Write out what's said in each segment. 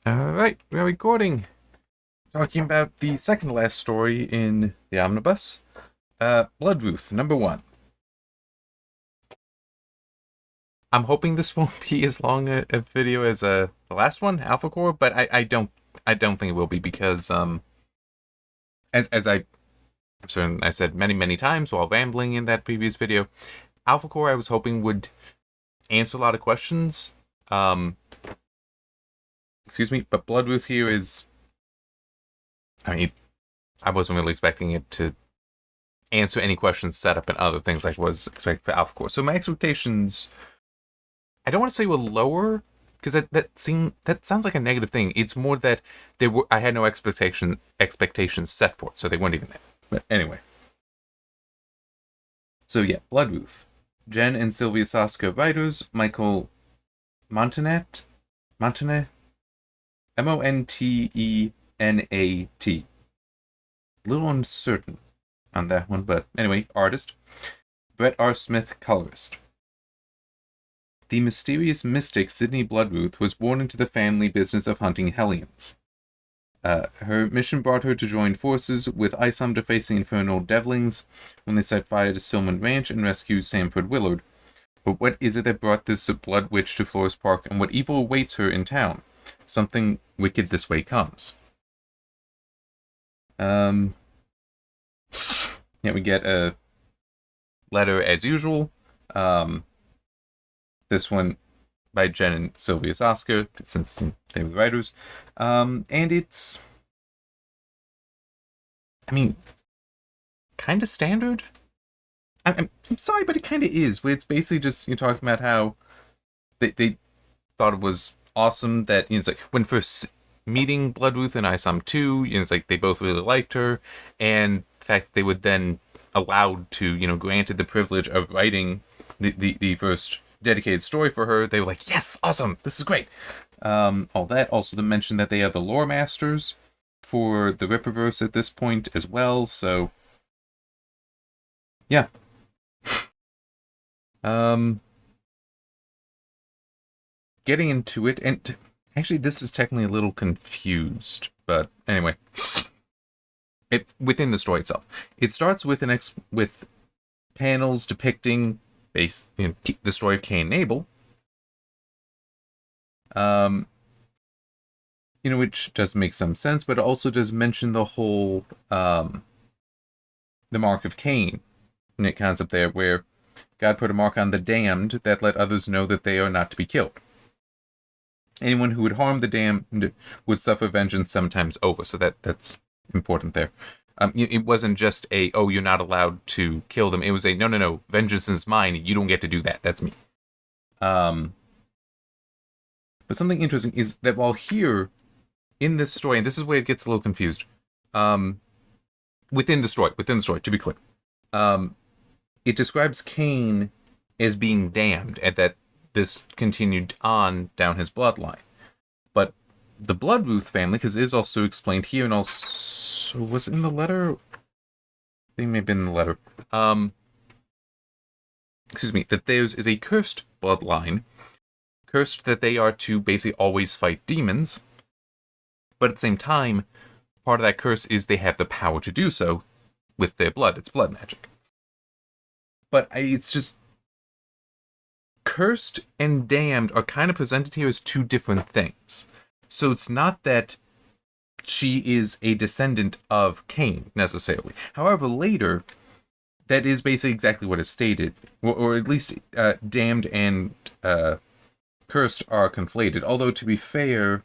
Alright, we're recording. Talking about the second to last story in the Omnibus. Bloodruth, number 1. I'm hoping this won't be as long a video as the last one, Alpha Core, but I don't think it will be because as I said many times while rambling in that previous video, Alpha Core I was hoping would answer a lot of questions. Excuse me, but Bloodruth here is, I wasn't really expecting it to answer any questions set up and other things like was expected for Alpha Core. So my expectations, I don't want to say were lower, because that sounds like a negative thing. It's more that I had no expectations set for it, so they weren't even there. But anyway. So yeah, Bloodruth. Jen and Sylvia Soska writers, Michael Montanet? Montenat. A little uncertain on that one, but anyway, artist. Brett R. Smith, colorist. The mysterious mystic Sydney Bloodruth was born into the family business of hunting Hellions. Her mission brought her to join forces with Isom to face the infernal devlings when they set fire to Silman Ranch and rescue Sanford Willard. But what is it that brought this blood witch to Flores Park, and what evil awaits her in town? Something wicked this way comes. Yeah, we get a letter as usual. This one by Jen and Sylvia Soska, since they were the writers. And it's, kind of standard. I'm sorry, but it kind of is. Where it's basically just talking about how they thought it was awesome that it's like when first meeting Bloodruth and Isom 2, it's like they both really liked her, and the fact that they would then allowed to granted the privilege of writing the first dedicated story for her, they were like, yes, awesome, this is great. All that, also to mention that they are the lore masters for the Rippaverse at this point as well, so yeah. Getting into it, and actually this is technically a little confused, but anyway. Within the story itself, it starts with with panels depicting the story of Cain and Abel, which does make some sense, but it also does mention the whole the mark of Cain concept there, where God put a mark on the damned that let others know that they are not to be killed. Anyone who would harm the damned would suffer vengeance sometimes over. So that's important there. It wasn't just you're not allowed to kill them. It was no, vengeance is mine. You don't get to do that. That's me. But something interesting is that while here in this story, and this is where it gets a little confused, within the story, to be clear, it describes Cain as being damned, and that this continued on down his bloodline. But the Bloodruth family, because it is also explained here, and also was it in the letter? I think it may have been in the letter. That theirs is a cursed bloodline. Cursed that they are to basically always fight demons. But at the same time, part of that curse is they have the power to do so with their blood. It's blood magic. But it's just, cursed and damned are kind of presented here as two different things. So it's not that she is a descendant of Cain, necessarily. However, later, that is basically exactly what is stated. Or at least damned and cursed are conflated. Although, to be fair,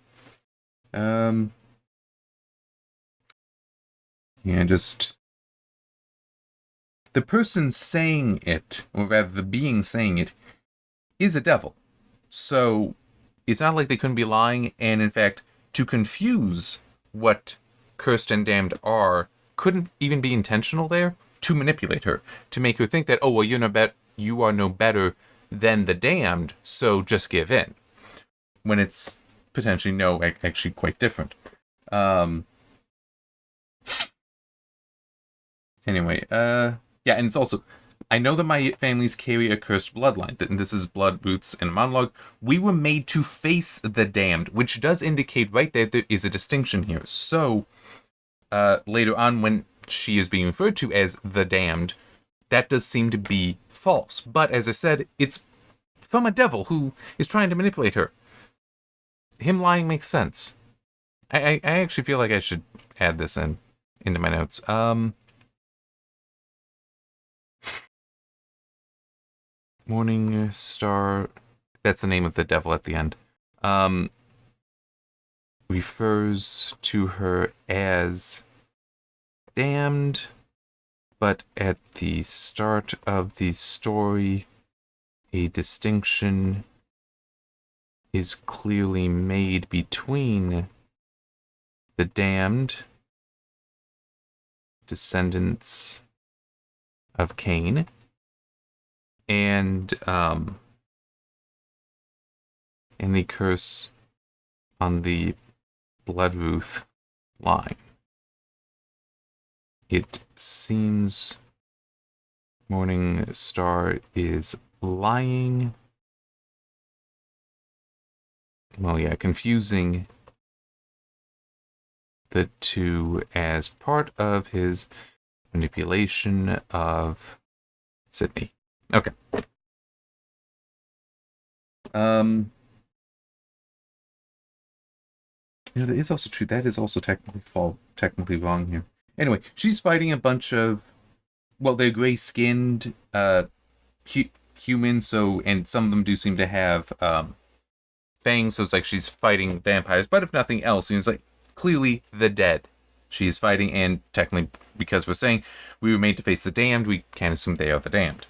the person saying it, or rather the being saying it, is a devil. So it's not like they couldn't be lying, and in fact, to confuse what cursed and damned are couldn't even be intentional there, to manipulate her, to make her think that, oh, well, you are no better than the damned, so just give in. When it's potentially actually quite different. Anyway, yeah, and it's also, I know that my families carry a cursed bloodline. And this is Bloodruth's in monologue. We were made to face the damned, which does indicate right there is a distinction here. So, later on, when she is being referred to as the damned, that does seem to be false. But as I said, it's from a devil who is trying to manipulate her. Him lying makes sense. I actually feel like I should add this into my notes. Morning Star, that's the name of the devil at the end, refers to her as damned, but at the start of the story, a distinction is clearly made between the damned, descendants of Cain, and the curse on the Bloodruth line. It seems Morning Star is lying. Well, yeah, confusing the two as part of his manipulation of Sydney. Okay. That is also true. That is also technically wrong here. Anyway, she's fighting a bunch of, well, they're gray-skinned humans, and some of them do seem to have fangs, so it's like she's fighting vampires, but if nothing else, it's like clearly the dead she's fighting, and technically, because we're saying we were made to face the damned, we can't assume they are the damned.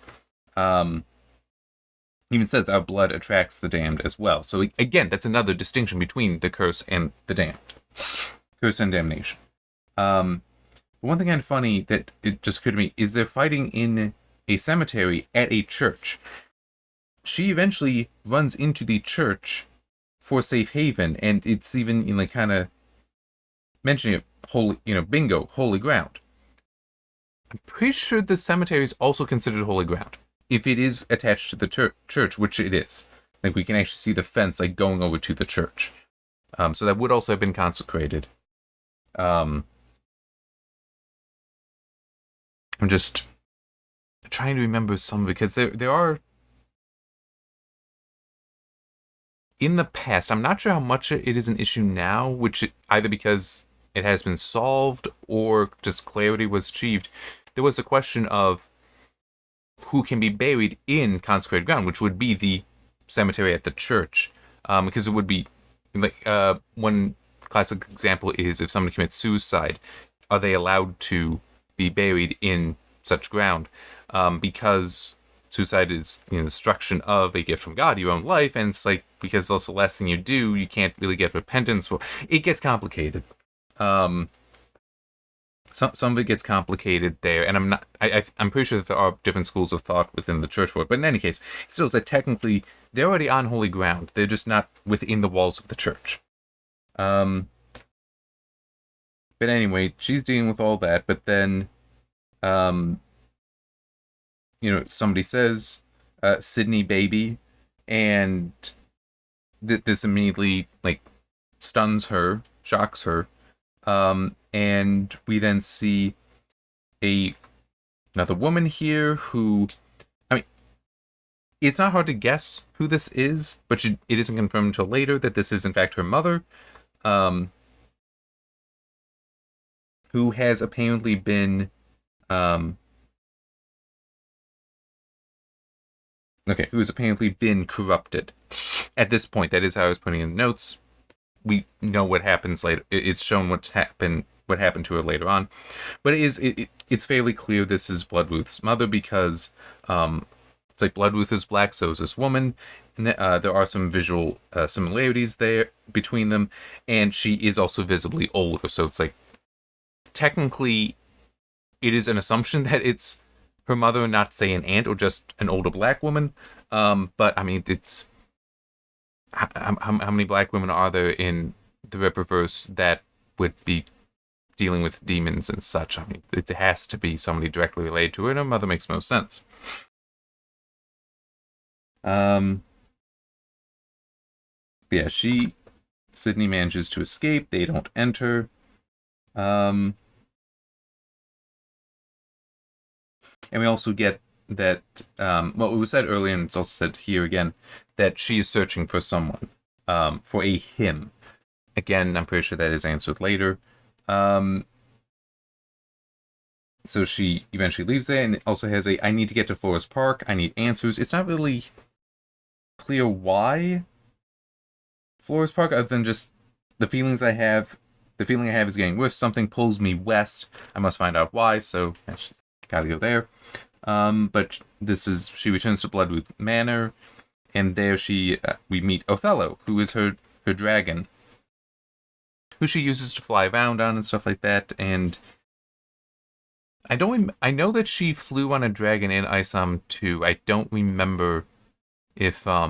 Even says our blood attracts the damned as well. So again, that's another distinction between the curse and the damned. Curse and damnation. One thing kind of funny that it just occurred to me is they're fighting in a cemetery at a church. She eventually runs into the church for safe haven, and it's even kind of mentioning it, holy, bingo, holy ground. I'm pretty sure the cemetery is also considered holy ground if it is attached to the church, which it is. Like, we can actually see the fence going over to the church. So that would also have been consecrated. I'm just trying to remember some, because there are, in the past, I'm not sure how much it is an issue now, either because it has been solved or just clarity was achieved. There was a question of who can be buried in consecrated ground, which would be the cemetery at the church, because it would be one classic example is if somebody commits suicide, are they allowed to be buried in such ground? Because suicide is destruction of a gift from God, your own life, and it's like, because it's also the last thing you do, you can't really get repentance for. It gets complicated. Some of it gets complicated there, and I'm pretty sure that there are different schools of thought within the church for it. But in any case, it still is that technically they're already on holy ground. They're just not within the walls of the church. But anyway, she's dealing with all that. But then, somebody says, "Sydney, baby," and this immediately stuns her, shocks her. And we then see another woman here who, it's not hard to guess who this is, but it isn't confirmed until later that this is in fact her mother, who has apparently been, corrupted. At this point, that is how I was putting in notes. We know what happens later. It's shown what happened to her later on, but it's fairly clear this is Bloodruth's mother, because it's like Bloodruth is black, so is this woman, and there are some visual similarities there between them, and she is also visibly older, so it's like technically it is an assumption that it's her mother and not, say, an aunt or just an older black woman. But it's how many black women are there in the Rippaverse that would be dealing with demons and such. I mean, it has to be somebody directly related to her, and her mother makes no sense. Yeah, Sydney manages to escape. They don't enter. And we also get that, well, it was said earlier, and it's also said here again, that she is searching for someone, for a him. Again, I'm pretty sure that is answered later. So she eventually leaves there, and it also has I need to get to Forest Park. I need answers. It's not really clear why Forest Park, other than just the feelings I have. The feeling I have is getting worse. Something pulls me west. I must find out why, so I gotta go there. But she returns to Bloodruth Manor, and there we meet Othello, who is her dragon, who she uses to fly around on and stuff like that. And I know that she flew on a dragon in ISOM 2. I don't remember if I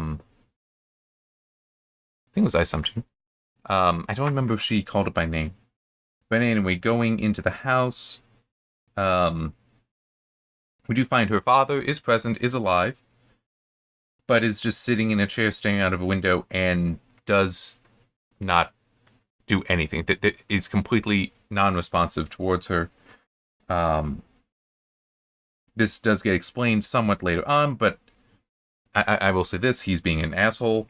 think it was ISOM 2. I don't remember if she called it by name. But anyway, going into the house, we do find her father is present, is alive, but is just sitting in a chair staring out of a window and does not do anything. That is completely non-responsive towards her. This does get explained somewhat later on, but I will say this, he's being an asshole.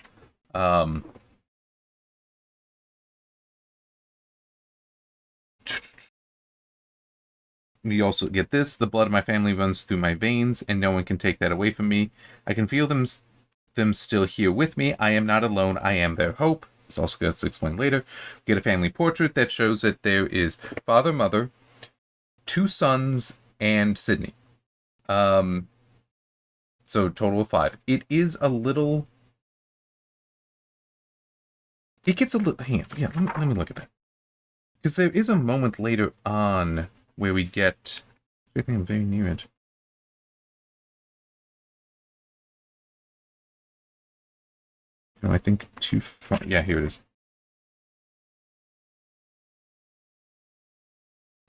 We also get this, the blood of my family runs through my veins, and no one can take that away from me. I can feel them still here with me. I am not alone. I am their hope. This also gets explained later. We get a family portrait that shows that there is father, mother, 2 sons, and Sydney. So total of 5. It is a little... It gets a little... Hang on. Yeah, let me look at that. Because there is a moment later on where we get... I think I'm very near it. No, I think too far. Yeah, here it is.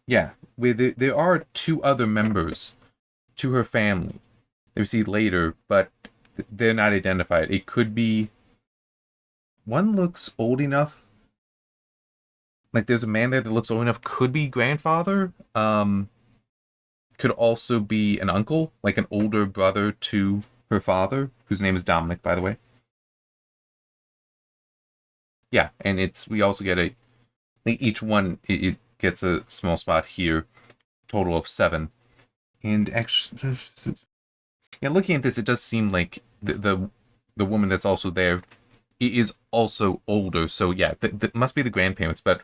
Yeah, where there are 2 other members to her family that we see later, but they're not identified. It could be... One looks old enough. Like, there's a man there that looks old enough. Could be grandfather. Could also be an uncle, like an older brother to her father, whose name is Dominic, by the way. Yeah, and we also get each one, it gets a small spot here, total of 7. And actually, yeah, looking at this, it does seem like the woman that's also there is also older, so yeah, that must be the grandparents, but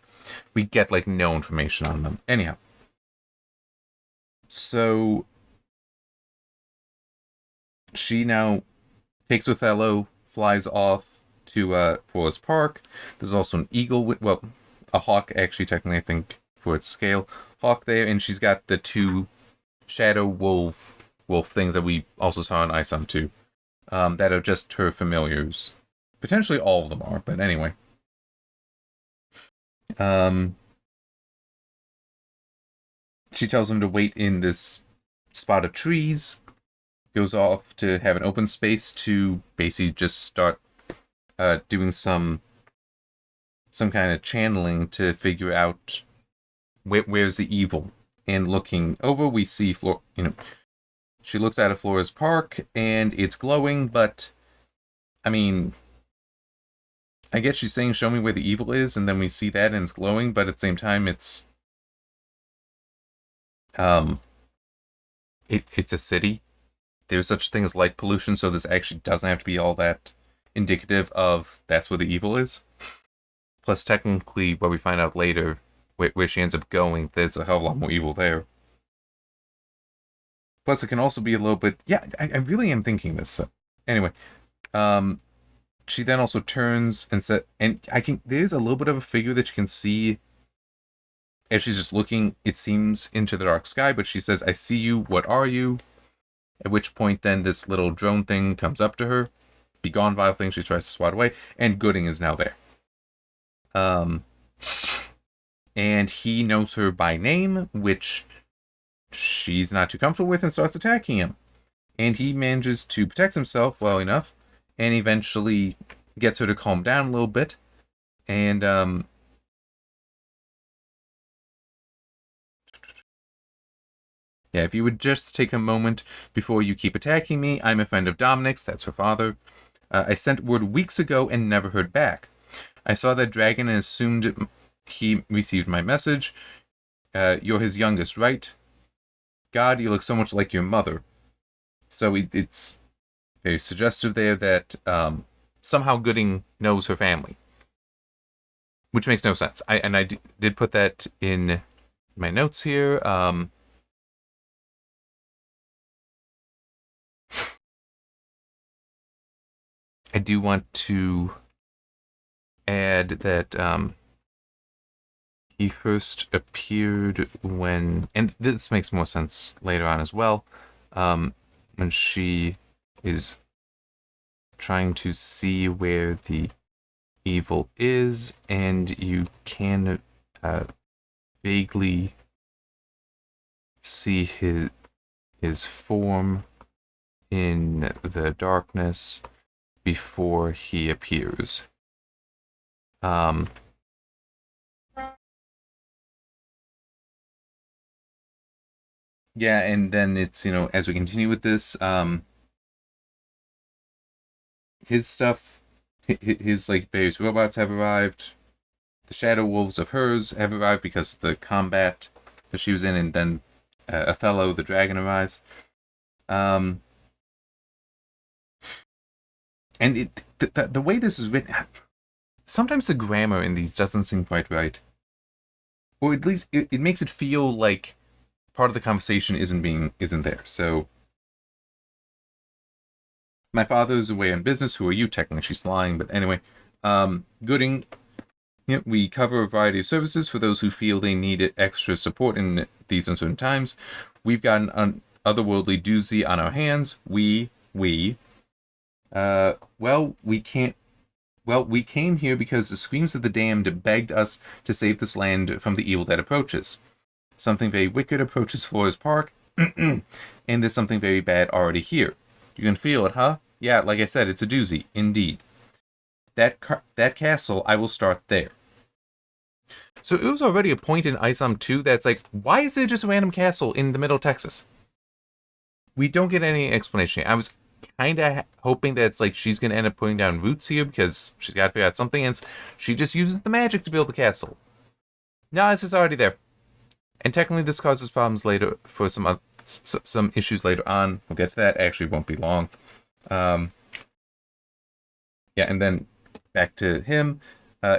we get, like, no information on them. Anyhow. So, she now takes Othello, flies off to Forest Park. There's also an eagle, well, a hawk, actually, technically, I think, for its scale. Hawk there, and she's got the 2 shadow wolf things that we also saw in ISOM 2, that are just her familiars. Potentially all of them are, but anyway. She tells him to wait in this spot of trees, goes off to have an open space to basically just start doing some kind of channeling to figure out where's the evil. And looking over, we see she looks out of Flora's Park, and it's glowing, but, I mean, I guess she's saying, show me where the evil is, and then we see that, and it's glowing, but at the same time, it's a city. There's such thing as light pollution, so this actually doesn't have to be all that indicative of that's where the evil is. Plus, technically, what we find out later, where she ends up going, there's a hell of a lot more evil there. Plus, it can also be a little bit... Yeah, I really am thinking this. So. Anyway, she then also turns and said... And there's a little bit of a figure that you can see as she's just looking, it seems, into the dark sky, but she says, I see you, what are you? At which point, then, this little drone thing comes up to her. Be gone, vile thing, she tries to swat away, and Gooding is now there. and he knows her by name, which she's not too comfortable with, and starts attacking him. And he manages to protect himself well enough, and eventually gets her to calm down a little bit. And yeah, if you would just take a moment before you keep attacking me, I'm a friend of Dominic's, that's her father. I sent word weeks ago and never heard back. I saw that dragon and assumed he received my message. You're his youngest, right? God, you look so much like your mother. So it's very suggestive there that somehow Gooding knows her family, which makes no sense. I did put that in my notes here. I do want to add that he first appeared when, and this makes more sense later on as well, when she is trying to see where the evil is, and you can vaguely see his form in the darkness before he appears. Yeah, and then it's, as we continue with this, his stuff, his like various robots have arrived. The Shadow Wolves of hers have arrived because of the combat that she was in, and then Othello the dragon arrives. And the way this is written, sometimes the grammar in these doesn't seem quite right, or at least it makes it feel like part of the conversation isn't there. So, my father's away on business. Who are you? Technically, she's lying, but anyway, Gooding. We cover a variety of services for those who feel they need extra support in these uncertain times. We've got an otherworldly doozy on our hands. We came here because the screams of the damned begged us to save this land from the evil that approaches. Something very wicked approaches Flores Park, and there's something very bad already here. You can feel it, huh? Yeah, like I said, it's a doozy, indeed. That castle, I will start there. So it was already a point in ISOM 2 that's like, why is there just a random castle in the middle of Texas? We don't get any explanation. I was kind of hoping that it's like she's going to end up putting down roots here because she's got to figure out something, and she just uses the magic to build the castle. No, it's just already there. And technically this causes problems later for some issues later on. We'll get to that. Actually, won't be long. Yeah, and then back to him.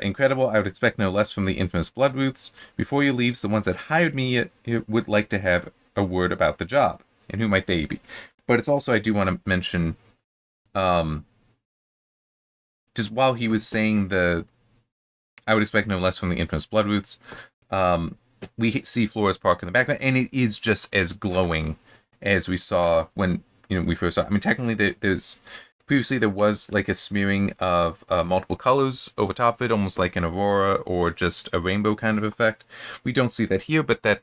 Incredible. I would expect no less from the infamous Bloodruths. Before you leave, the ones that hired me would like to have a word about the job. And who might they be? But it's also, I do want to mention, just while he was saying I would expect no less from the infamous Bloodruths, we see Flores Park in the background, and it is just as glowing as we saw when we first saw it. I mean, technically, previously there was like a smearing of multiple colors over top of it, almost like an aurora or just a rainbow kind of effect. We don't see that here, but that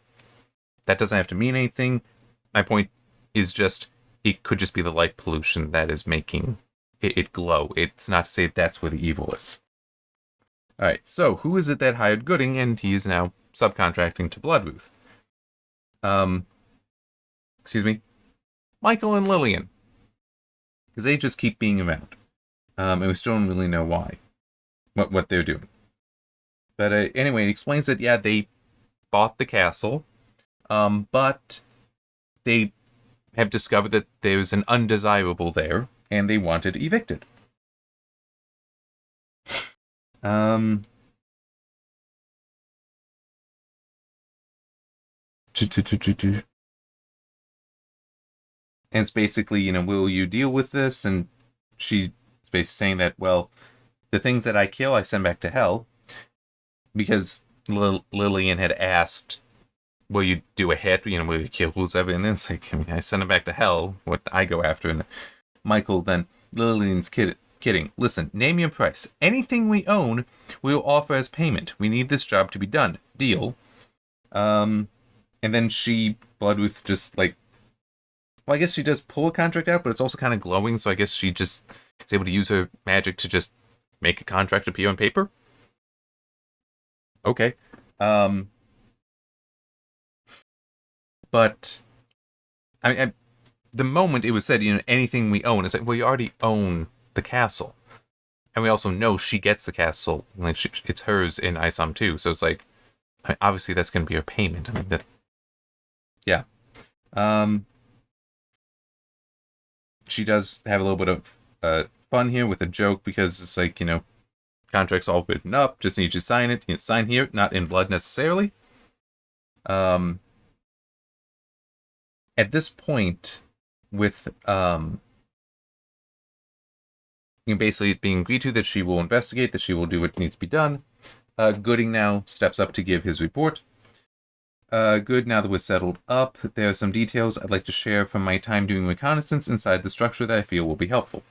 doesn't have to mean anything. My point is just, it could just be the light pollution that is making it glow. It's not to say that's where the evil is. Alright, so who is it that hired Gooding, and he is now subcontracting to Bloodruth? Excuse me? Michael and Lillian. Because they just keep being around. And we still don't really know why. What they're doing. But anyway, it explains that, yeah, they bought the castle, but they have discovered that there's an undesirable there, and they want it evicted. And it's basically, will you deal with this? And she's basically saying that, well, the things that I kill, I send back to hell. Because Lillian had asked, will you do a hit? Will you kill whoever? And then it's like, I send him back to hell. What I go after. And Michael, then Lillian's kid kidding. Listen, name your price. Anything we own, we'll offer as payment. We need this job to be done. Deal. And then Bloodruth just, like, well, I guess she does pull a contract out, but it's also kind of glowing, so I guess she just is able to use her magic to just make a contract appear on paper? Okay. But, I mean, the moment it was said, anything we own, it's like, well, you already own the castle. And we also know she gets the castle, like, it's hers in Isom too, so it's like, I mean, obviously that's going to be her payment. I mean, yeah. She does have a little bit of fun here with a joke, because it's like, contract's all written up, just need you to sign it. Sign here, not in blood necessarily. At this point, with basically being agreed to that she will investigate, that she will do what needs to be done, Gooding now steps up to give his report. Good, now that we're settled up, there are some details I'd like to share from my time doing reconnaissance inside the structure that I feel will be helpful.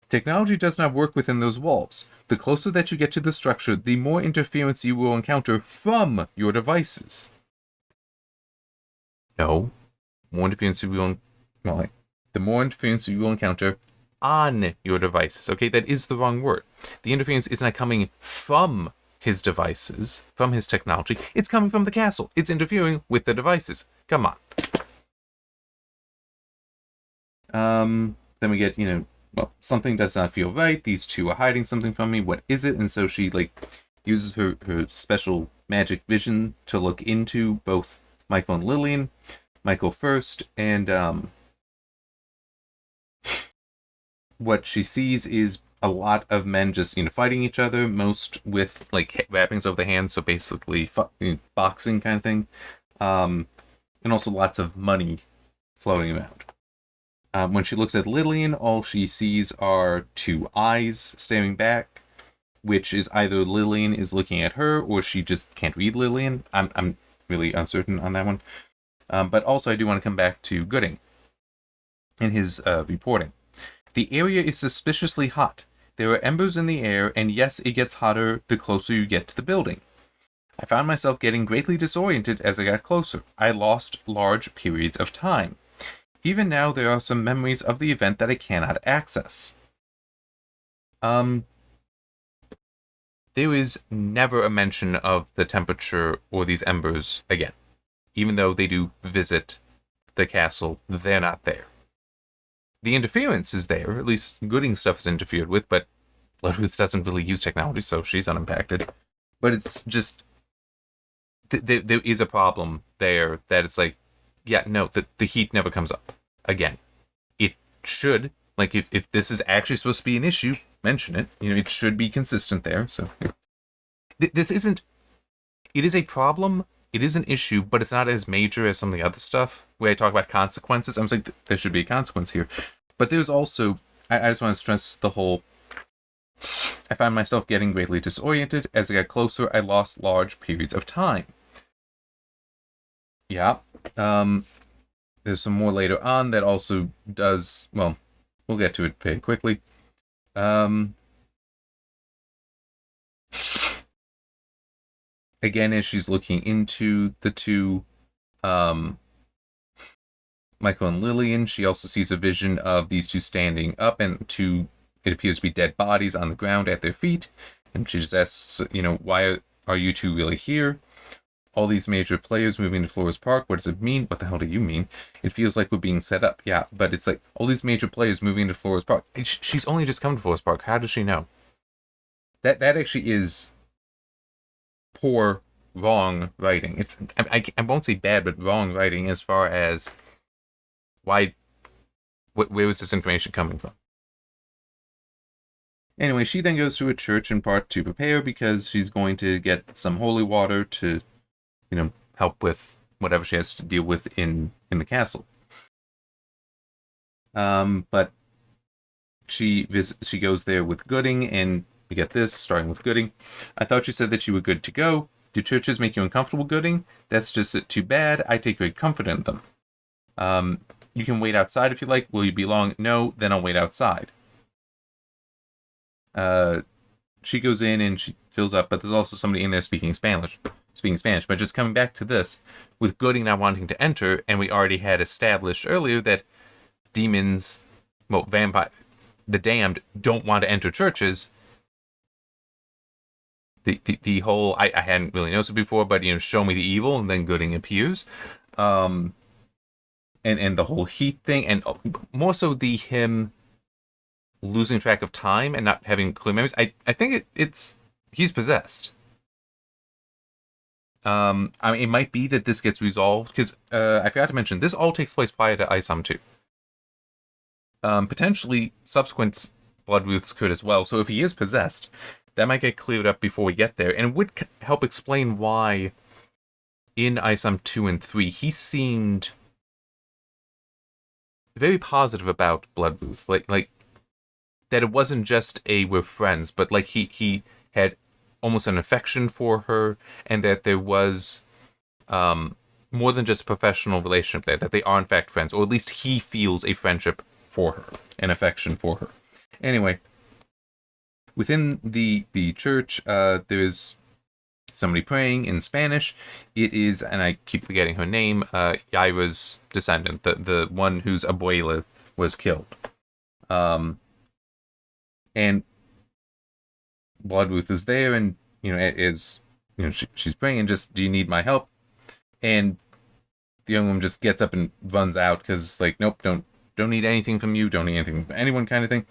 Technology does not work within those walls. The closer that you get to the structure, the more interference you will encounter from your devices. No. More interference you will... Well, like, the more interference you will encounter on your devices. Okay, that is the wrong word. The interference is not coming from his devices, from his technology. It's coming from the castle. It's interfering with the devices. Come on. Then we get, well, something does not feel right. These two are hiding something from me. What is it? And so she, like, uses her special magic vision to look into both Michael and Lillian. Michael first, and what she sees is a lot of men just, fighting each other, most with, like, wrappings over the hands, so basically boxing kind of thing. And also lots of money floating around. When she looks at Lillian, all she sees are two eyes staring back, which is either Lillian is looking at her, or she just can't read Lillian. I'm really uncertain on that one. But also I do want to come back to Gooding in his reporting. The area is suspiciously hot. There are embers in the air, and yes, it gets hotter the closer you get to the building. I found myself getting greatly disoriented as I got closer. I lost large periods of time. Even now, there are some memories of the event that I cannot access. There is never a mention of the temperature or these embers again. Even though they do visit the castle, they're not there. The interference is there, at least Gooding stuff is interfered with, but Bloodruth doesn't really use technology, so she's unimpacted. But it's just, there is a problem there that it's like, yeah, no, the heat never comes up again. It should, like, if this is actually supposed to be an issue, mention it. It should be consistent there, so. This isn't, it is a problem. It is an issue, but it's not as major as some of the other stuff where I talk about consequences. I'm saying there should be a consequence here. But there's also, I just want to stress the whole, I found myself getting greatly disoriented. As I got closer, I lost large periods of time. Yeah. There's some more later on that also does, well, we'll get to it very quickly. Again, as she's looking into the two, Michael and Lillian, she also sees a vision of these two standing up and two, it appears to be dead bodies on the ground at their feet. And she just asks, why are you two really here? All these major players moving to Flores Park, what does it mean? What the hell do you mean? It feels like we're being set up. Yeah, but it's like, all these major players moving to Flores Park. She's only just come to Flores Park. How does she know? That actually is poor, wrong writing. It's I won't say bad, but wrong writing as far as where was this information coming from? Anyway, she then goes to a church in part to prepare because she's going to get some holy water to, help with whatever she has to deal with in the castle. But she goes there with Gooding, and we get this, starting with Gooding. I thought you said that you were good to go. Do churches make you uncomfortable, Gooding? That's just too bad. I take great comfort in them. You can wait outside if you like. Will you be long? No, then I'll wait outside. She goes in and she fills up, but there's also somebody in there speaking Spanish. But just coming back to this, with Gooding not wanting to enter, and we already had established earlier that demons, well, the damned don't want to enter churches. The whole, I hadn't really noticed it before, but show me the evil, and then Gooding appears. And the whole heat thing, and more so him losing track of time and not having clear memories. I think he's possessed. I mean, it might be that this gets resolved, because I forgot to mention, this all takes place prior to ISOM 2. Potentially, subsequent Bloodruths could as well, so if he is possessed, that might get cleared up before we get there, and it would help explain why in ISOM 2 and 3, he seemed very positive about Bloodruth, like that it wasn't just we're friends, but like he had almost an affection for her, and that there was more than just a professional relationship there, that they are in fact friends, or at least he feels a friendship for her, an affection for her. Anyway, within the church, there is somebody praying in Spanish. It is, and I keep forgetting her name, Yaira's descendant, the one whose abuela was killed. And Bloodruth is there, and she's praying, and just, do you need my help? And the young woman just gets up and runs out, because like, nope, don't need anything from you, don't need anything from anyone, kind of thing.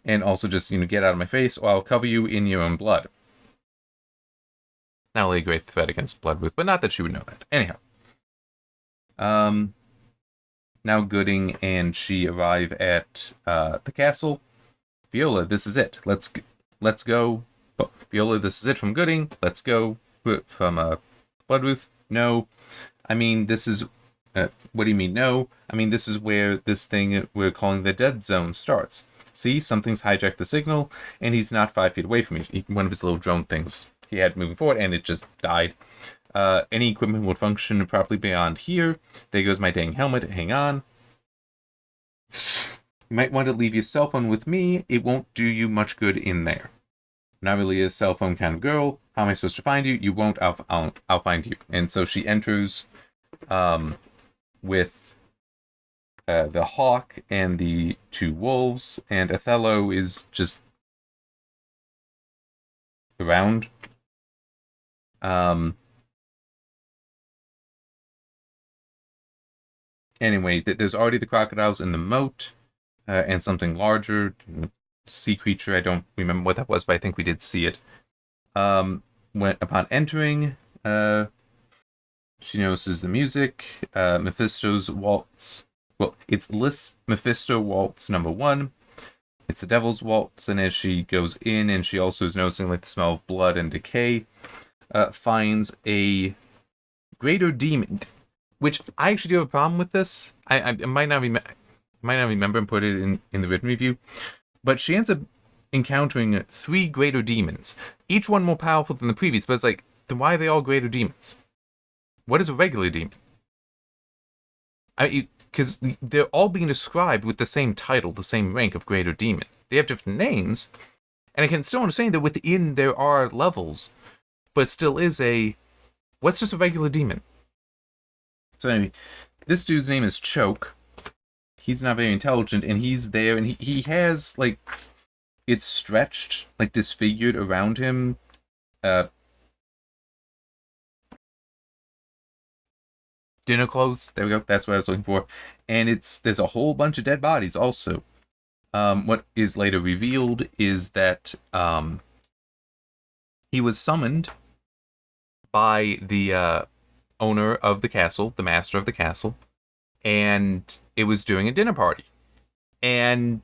And also just, get out of my face, or I'll cover you in your own blood. Not only a great threat against Bloodruth, but not that she would know that. Anyhow. Now Gooding and she arrive at the castle. Viola, this is it. Let's go. Viola, this is it from Gooding. Let's go. From Bloodruth. No. I mean, this is... what do you mean, no? I mean, this is where this thing we're calling the dead zone starts. See, something's hijacked the signal, and he's not 5 feet away from me. One of his little drone things he had moving forward, and it just died. Any equipment would function properly beyond here. There goes my dang helmet. Hang on. You might want to leave your cell phone with me. It won't do you much good in there. I'm not really a cell phone kind of girl. How am I supposed to find you? You won't. I'll find you. And so she enters with the hawk and the 2 wolves, and Othello is just around. Anyway, there's already the crocodiles in the moat, and something larger, sea creature. I don't remember what that was, but I think we did see it. Upon entering, she notices the music, Mephisto's waltz. Well, it's Liszt Mephisto waltz number 1. It's the Devil's Waltz, and as she goes in, and she also is noticing like the smell of blood and decay, finds a greater demon, which I actually do have a problem with this. I might not remember and put it in the written review, but she ends up encountering 3 greater demons, each one more powerful than the previous. But it's like, then why are they all greater demons? What is a regular demon? Because they're all being described with the same title, the same rank of greater demon. They have different names, and I can still understand that within there are levels, but it still is what's just a regular demon? So anyway, this dude's name is Choke. He's not very intelligent, and he's there, and he has, like, it's stretched, like, disfigured around him. Dinner clothes. There we go. That's what I was looking for. And there's a whole bunch of dead bodies also. What is later revealed is that he was summoned by the owner of the castle, the master of the castle, and it was during a dinner party. And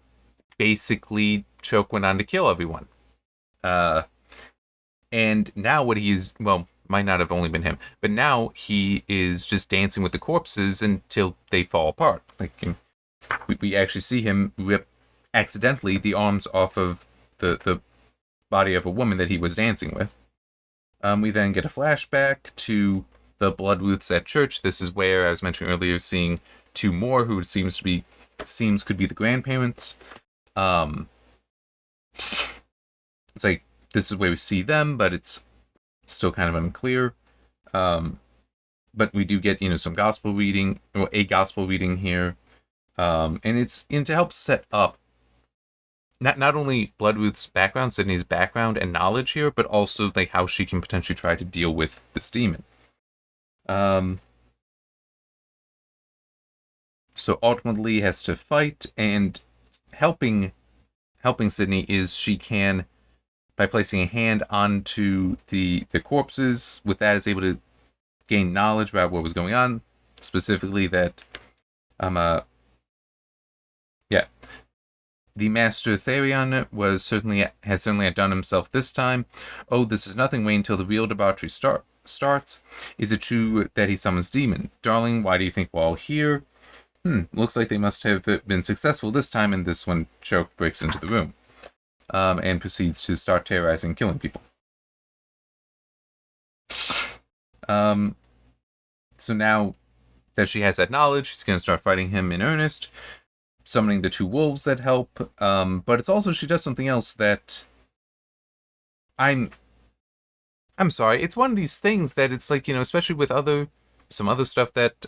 basically, Choke went on to kill everyone. And now what he is, well, might not have only been him, but now he is just dancing with the corpses until they fall apart. Like, we actually see him rip accidentally the arms off of the body of a woman that he was dancing with. We then get a flashback to the Bloodruths at church. This is where, as mentioned earlier, seeing 2 more who seems could be the grandparents. It's like, this is where we see them, but it's still kind of unclear. But we do get, some gospel reading, or a gospel reading here. And it's to help set up not only Bloodruth's background, Sydney's background and knowledge here, but also like how she can potentially try to deal with this demon. So ultimately has to fight, and helping Sydney is she can, by placing a hand onto the corpses, with that is able to gain knowledge about what was going on, specifically that the Master Therion has certainly outdone himself this time. Oh, this is nothing. Wait until the real debauchery starts. Is it true that he summons demon? Darling, why do you think we're all here? Looks like they must have been successful this time, and this one Choke breaks into the room. And proceeds to start terrorizing and killing people. So now that she has that knowledge, she's going to start fighting him in earnest, summoning the 2 wolves that help. But it's also, she does something else that I'm sorry. It's one of these things that it's like, especially with some other stuff that,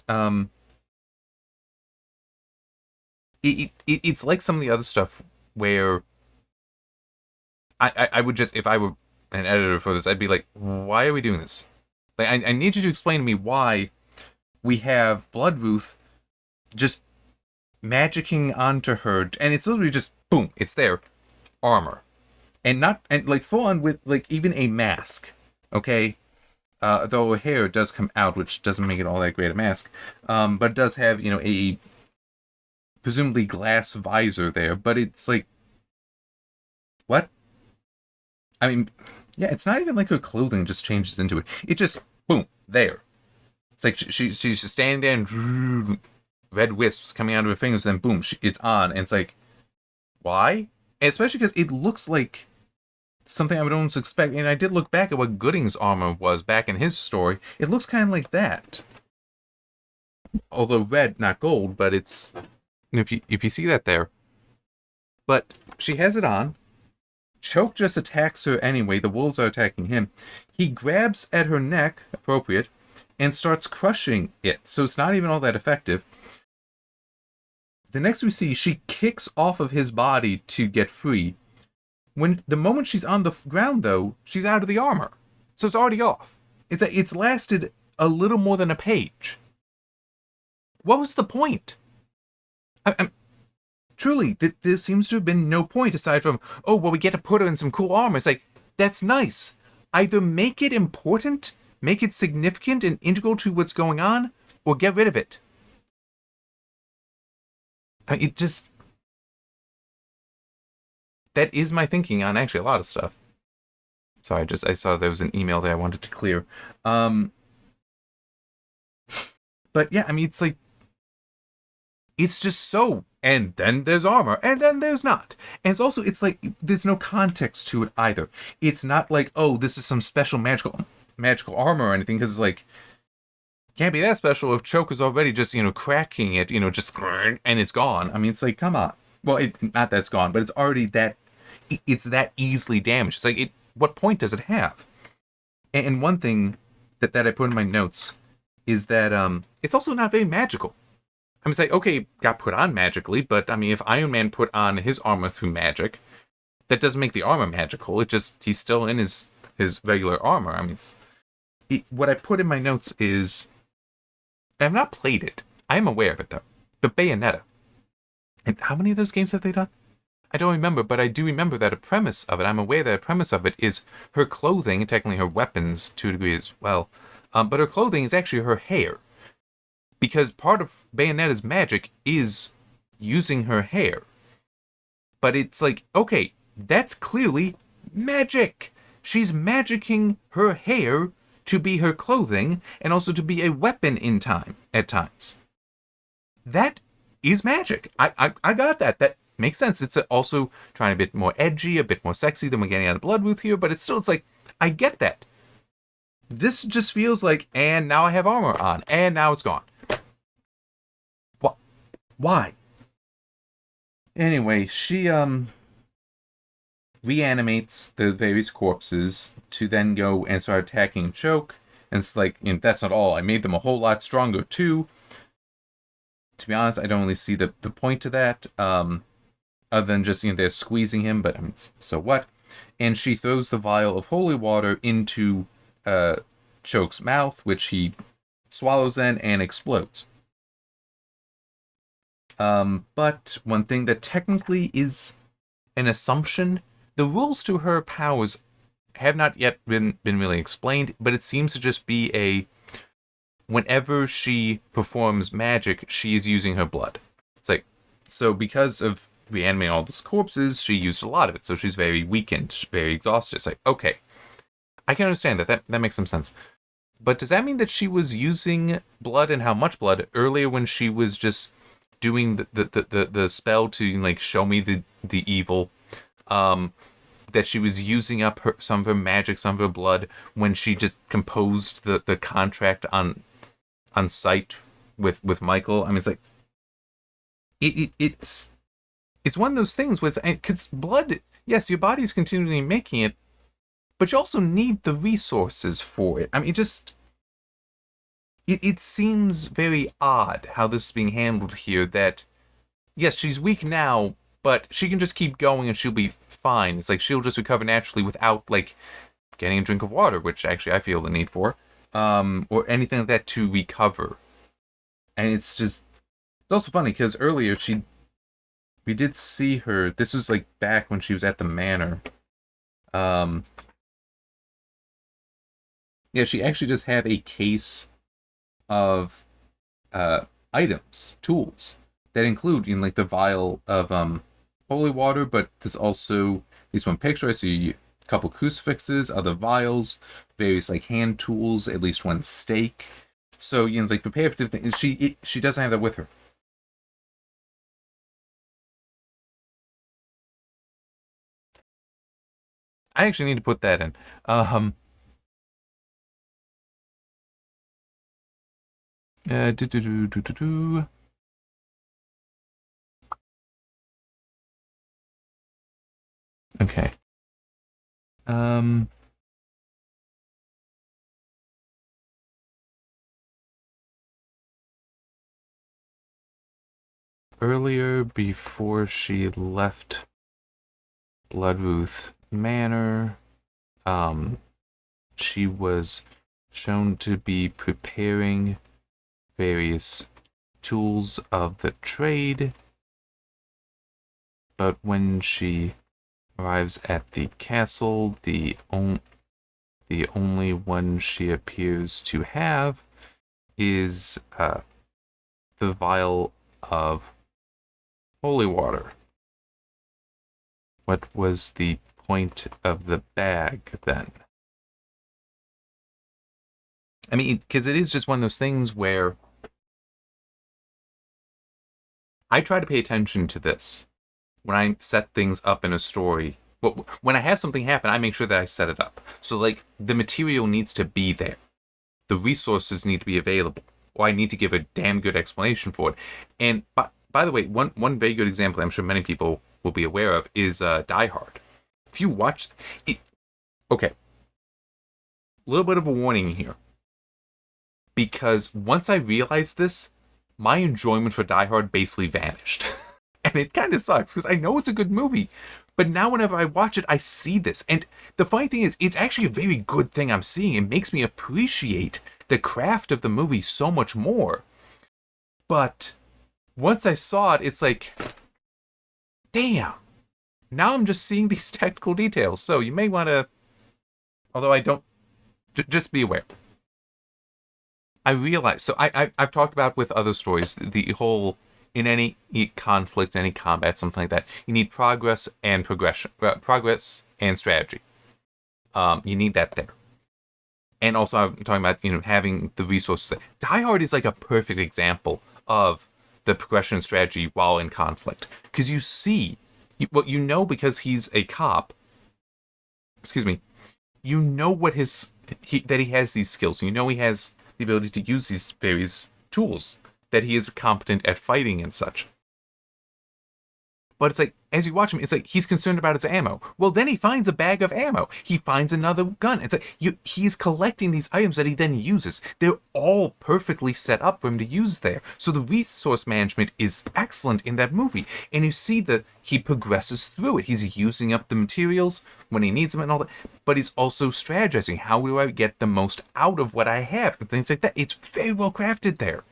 it's like some of the other stuff where I would just, if I were an editor for this, I'd be like, why are we doing this? Like, I need you to explain to me why we have Bloodruth just magicking onto her, and it's literally just, boom, it's there, armor. And like full on with like even a mask, okay? Though her hair does come out, which doesn't make it all that great a mask. But it does have, a presumably glass visor there, but it's like, what? I mean, yeah, it's not even like her clothing just changes into it. It just, boom, there. It's like she's just standing there and red wisps coming out of her fingers, and then boom, it's on. And it's like, why? And especially because it looks like something I would almost expect. And I did look back at what Gooding's armor was back in his story. It looks kind of like that. Although red, not gold, but it's, if you see that there. But she has it on. Choke just attacks her anyway. The wolves are attacking him. He grabs at her neck, appropriate, and starts crushing it. So it's not even all that effective. The next we see, she kicks off of his body to get free. When the moment she's on the ground, though, she's out of the armor. So it's already off. It's lasted a little more than a page. What was the point? Truly, there seems to have been no point aside from, oh, well, we get to put her in some cool armor. It's like, that's nice. Either make it important, make it significant and integral to what's going on, or get rid of it. It just... That is my thinking on actually a lot of stuff. Sorry, I saw there was an email that I wanted to clear. But yeah, it's like, it's just so, and then there's armor, and then there's not. And it's like, there's no context to it either. It's not like, oh, this is some special magical armor or anything, because it's like, can't be that special if Choke is already just, cracking it, just, and it's gone. It's like, come on. Well, not that it's gone, but it's already it's that easily damaged. It's like, what point does it have? And one thing that I put in my notes is that, it's also not very magical. It's like, okay, got put on magically, but if Iron Man put on his armor through magic, that doesn't make the armor magical. He's still in his regular armor. What I put in my notes is, I've not played it. I am aware of it though. But Bayonetta. And how many of those games have they done? I don't remember, but I do remember that a premise of it, I'm aware that a premise of it is her clothing, technically her weapons to a degree as well, but her clothing is actually her hair. Because part of Bayonetta's magic is using her hair. But it's like, okay, that's clearly magic. She's magicking her hair to be her clothing and also to be a weapon at times. That is magic. I got that. That makes sense. It's also trying a bit more edgy, a bit more sexy than we're getting out of Bloodruth here, but it's like, I get that. This just feels like, and now I have armor on, and now it's gone. Why? Anyway, she reanimates the various corpses to then go and start attacking Choke. And it's like, that's not all. I made them a whole lot stronger too. To be honest, I don't really see the point to that. Other than just, they're squeezing him, but I mean, so what? And she throws the vial of holy water into Choke's mouth, which he swallows in and explodes. But one thing that technically is an assumption, the rules to her powers have not yet been really explained, but it seems to just be whenever she performs magic, she is using her blood. It's like, so because of reanimating all those corpses, she used a lot of it, so she's very weakened, very exhausted. It's like, okay, I can understand that makes some sense. But does that mean that she was using blood, and how much blood, earlier when she was just doing the spell to, like, show me the evil, that she was using up some of her magic, some of her blood, when she just composed the contract on site with Michael? I mean, it's like, it's one of those things where because blood, yes, your body's continually making it, but you also need the resources for it. I mean, it seems very odd how this is being handled here, that, yes, she's weak now, but she can just keep going and she'll be fine. It's like she'll just recover naturally without, like, getting a drink of water, which actually I feel the need for, or anything like that to recover. And it's also funny, because earlier we did see her, this was, like, back when she was at the manor. Yeah, she actually just had a case of items, tools, that include, like, the vial of holy water, but there's also at least one picture. I see a couple crucifixes, other vials, various, like, hand tools, at least one stake. So, it's like, prepare for different things. She doesn't have that with her. I actually need to put that in. Okay. Earlier, before she left Bloodruth Manor, she was shown to be preparing various tools of the trade, but when she arrives at the castle, the only one she appears to have is the vial of holy water. What was the point of the bag then? I mean, because it is just one of those things where I try to pay attention to this when I set things up in a story. When I have something happen, I make sure that I set it up. So, like, the material needs to be there. The resources need to be available. Or I need to give a damn good explanation for it. And, by the way, one very good example I'm sure many people will be aware of is Die Hard. If you watch it, okay, a little bit of a warning here, because once I realized this, my enjoyment for Die Hard basically vanished. And it kind of sucks, because I know it's a good movie, but now whenever I watch it, I see this. And the funny thing is, it's actually a very good thing I'm seeing. It makes me appreciate the craft of the movie so much more. But once I saw it, it's like, damn, now I'm just seeing these technical details. So you may want to, although I don't, just be aware. I realize, so I've talked about with other stories, the whole, in any conflict, any combat, something like that, you need progress and progression, progress and strategy. You need that there. And also, I'm talking about, having the resources. Die Hard is like a perfect example of the progression and strategy while in conflict. Because you see, because he's a cop, you know what that he has these skills. You know he has the ability to use these various tools, that he is competent at fighting and such. But it's like, as you watch him, it's like he's concerned about his ammo. Well, then he finds a bag of ammo. He finds another gun. It's like he's collecting these items that he then uses. They're all perfectly set up for him to use there. So the resource management is excellent in that movie. And you see that he progresses through it. He's using up the materials when he needs them and all that. But he's also strategizing. How do I get the most out of what I have? And things like that. It's very well crafted there.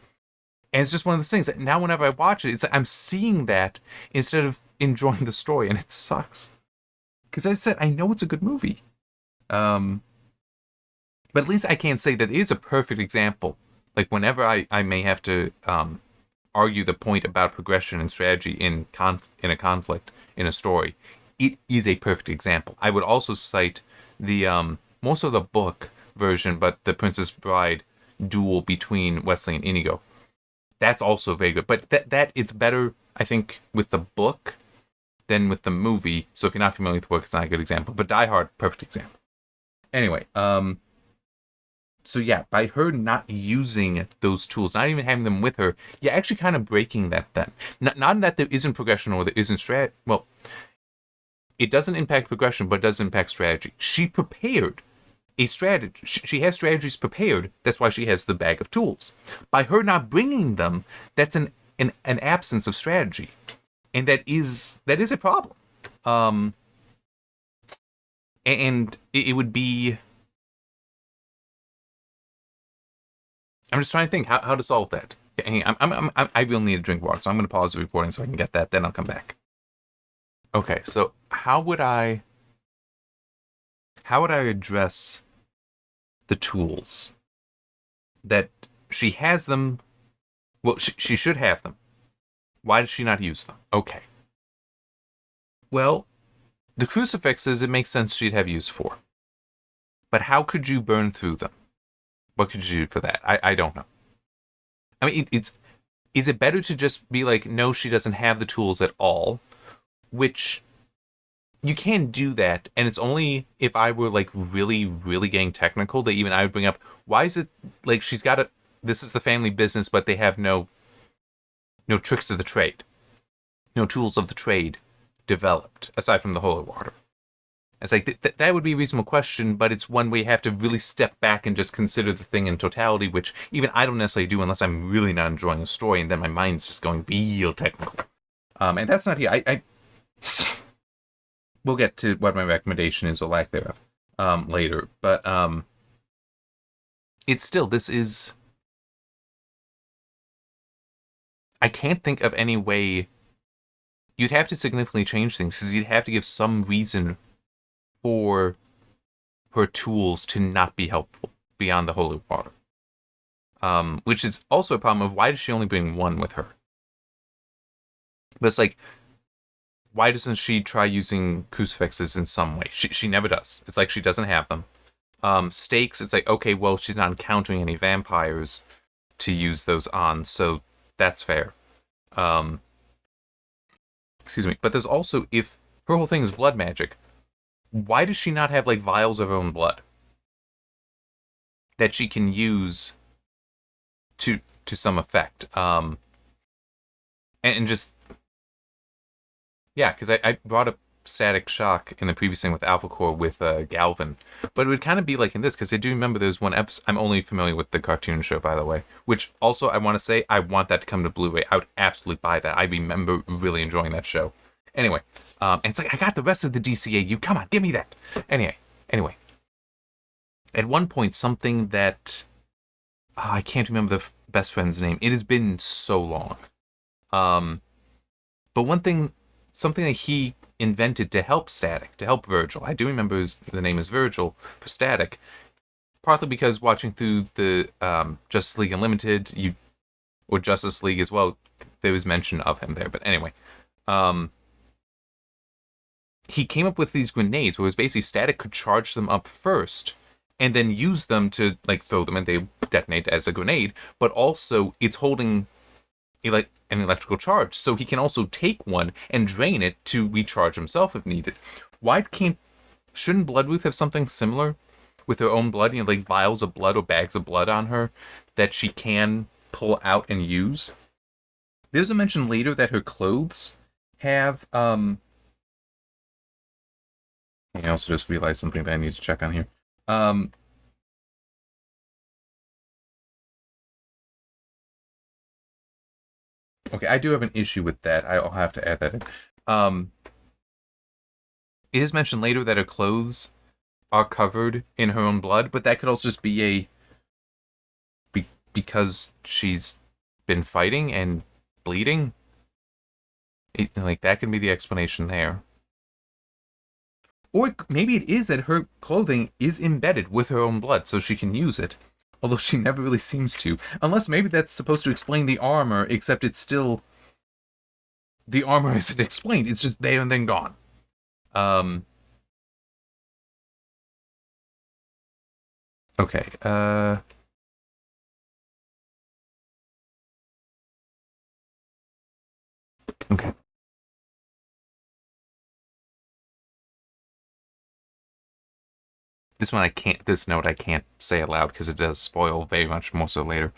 And it's just one of those things that now whenever I watch it, it's like I'm seeing that instead of enjoying the story, and it sucks. Because as I said, I know it's a good movie. But at least I can't say that it is a perfect example. Like whenever I may have to argue the point about progression and strategy in a conflict, in a story, it is a perfect example. I would also cite the, most of the book version, but the Princess Bride duel between Wesley and Inigo. That's also very good. But that it's better, I think, with the book than with the movie. So if you're not familiar with the book, it's not a good example. But Die Hard, perfect example. Anyway, so yeah, by her not using those tools, not even having them with her, you're actually kind of breaking that then. Not that there isn't progression or there isn't strategy. Well, it doesn't impact progression, but it does impact strategy. She prepared a strategy. She has strategies prepared. That's why she has the bag of tools. By her not bringing them, that's an absence of strategy, and that is a problem. And it would be. I'm just trying to think how to solve that. I will need a drink of water, so I'm going to pause the recording so I can get that. Then I'll come back. Okay, so how would I address the tools that she has them? Well, she should have them. Why does she not use them? Okay. Well, the crucifixes, it makes sense she'd have use for. But how could you burn through them? What could you do for that? I don't know. I mean, is it better to just be like, no, she doesn't have the tools at all? Which you can do that, and it's only if I were like really, really getting technical that even I would bring up, why is it like she's got this is the family business, but they have no tricks of the trade, no tools of the trade developed, aside from the holy water. It's like, that would be a reasonable question, but it's one where you have to really step back and just consider the thing in totality, which even I don't necessarily do unless I'm really not enjoying the story, and then my mind's just going real technical. And that's not here. I we'll get to what my recommendation is or lack thereof later, but it's still, this is, I can't think of any way. You'd have to significantly change things because you'd have to give some reason for her tools to not be helpful beyond the holy water, which is also a problem of why does she only bring one with her? But it's like, why doesn't she try using crucifixes in some way? She never does. It's like she doesn't have them. Stakes, it's like, okay, well, she's not encountering any vampires to use those on, so that's fair. Excuse me. But there's also, if her whole thing is blood magic, why does she not have, like, vials of her own blood that she can use to some effect? And just, yeah, because I brought up Static Shock in the previous thing with Alpha Core with Galvin, but it would kind of be like in this, because I do remember there's one episode, I'm only familiar with the cartoon show, by the way, which also I want to say, I want that to come to Blu-ray. I would absolutely buy that. I remember really enjoying that show. Anyway, and it's like, I got the rest of the DCAU, come on, give me that. Anyway, at one point, something that, I can't remember the best friend's name, it has been so long, but one thing, something that he invented to help Static, to help Virgil. I do remember the name is Virgil for Static, partly because watching through the Justice League Unlimited, or Justice League as well, there was mention of him there. But anyway, he came up with these grenades where it was basically Static could charge them up first and then use them to like throw them and they detonate as a grenade, but also it's holding an electrical charge, so he can also take one and drain it to recharge himself if needed. Shouldn't Bloodruth have something similar with her own blood, like vials of blood or bags of blood on her that she can pull out and use? There's a mention later that her clothes have I also just realized something that I need to check on here. Okay, I do have an issue with that. I'll have to add that in. It is mentioned later that her clothes are covered in her own blood, but that could also just be because she's been fighting and bleeding. Like, that can be the explanation there. Or maybe it is that her clothing is embedded with her own blood, so she can use it. Although she never really seems to. Unless maybe that's supposed to explain the armor, except it's still... The armor isn't explained, it's just there and then gone. Okay, Okay. This note I can't say aloud because it does spoil very much more so later.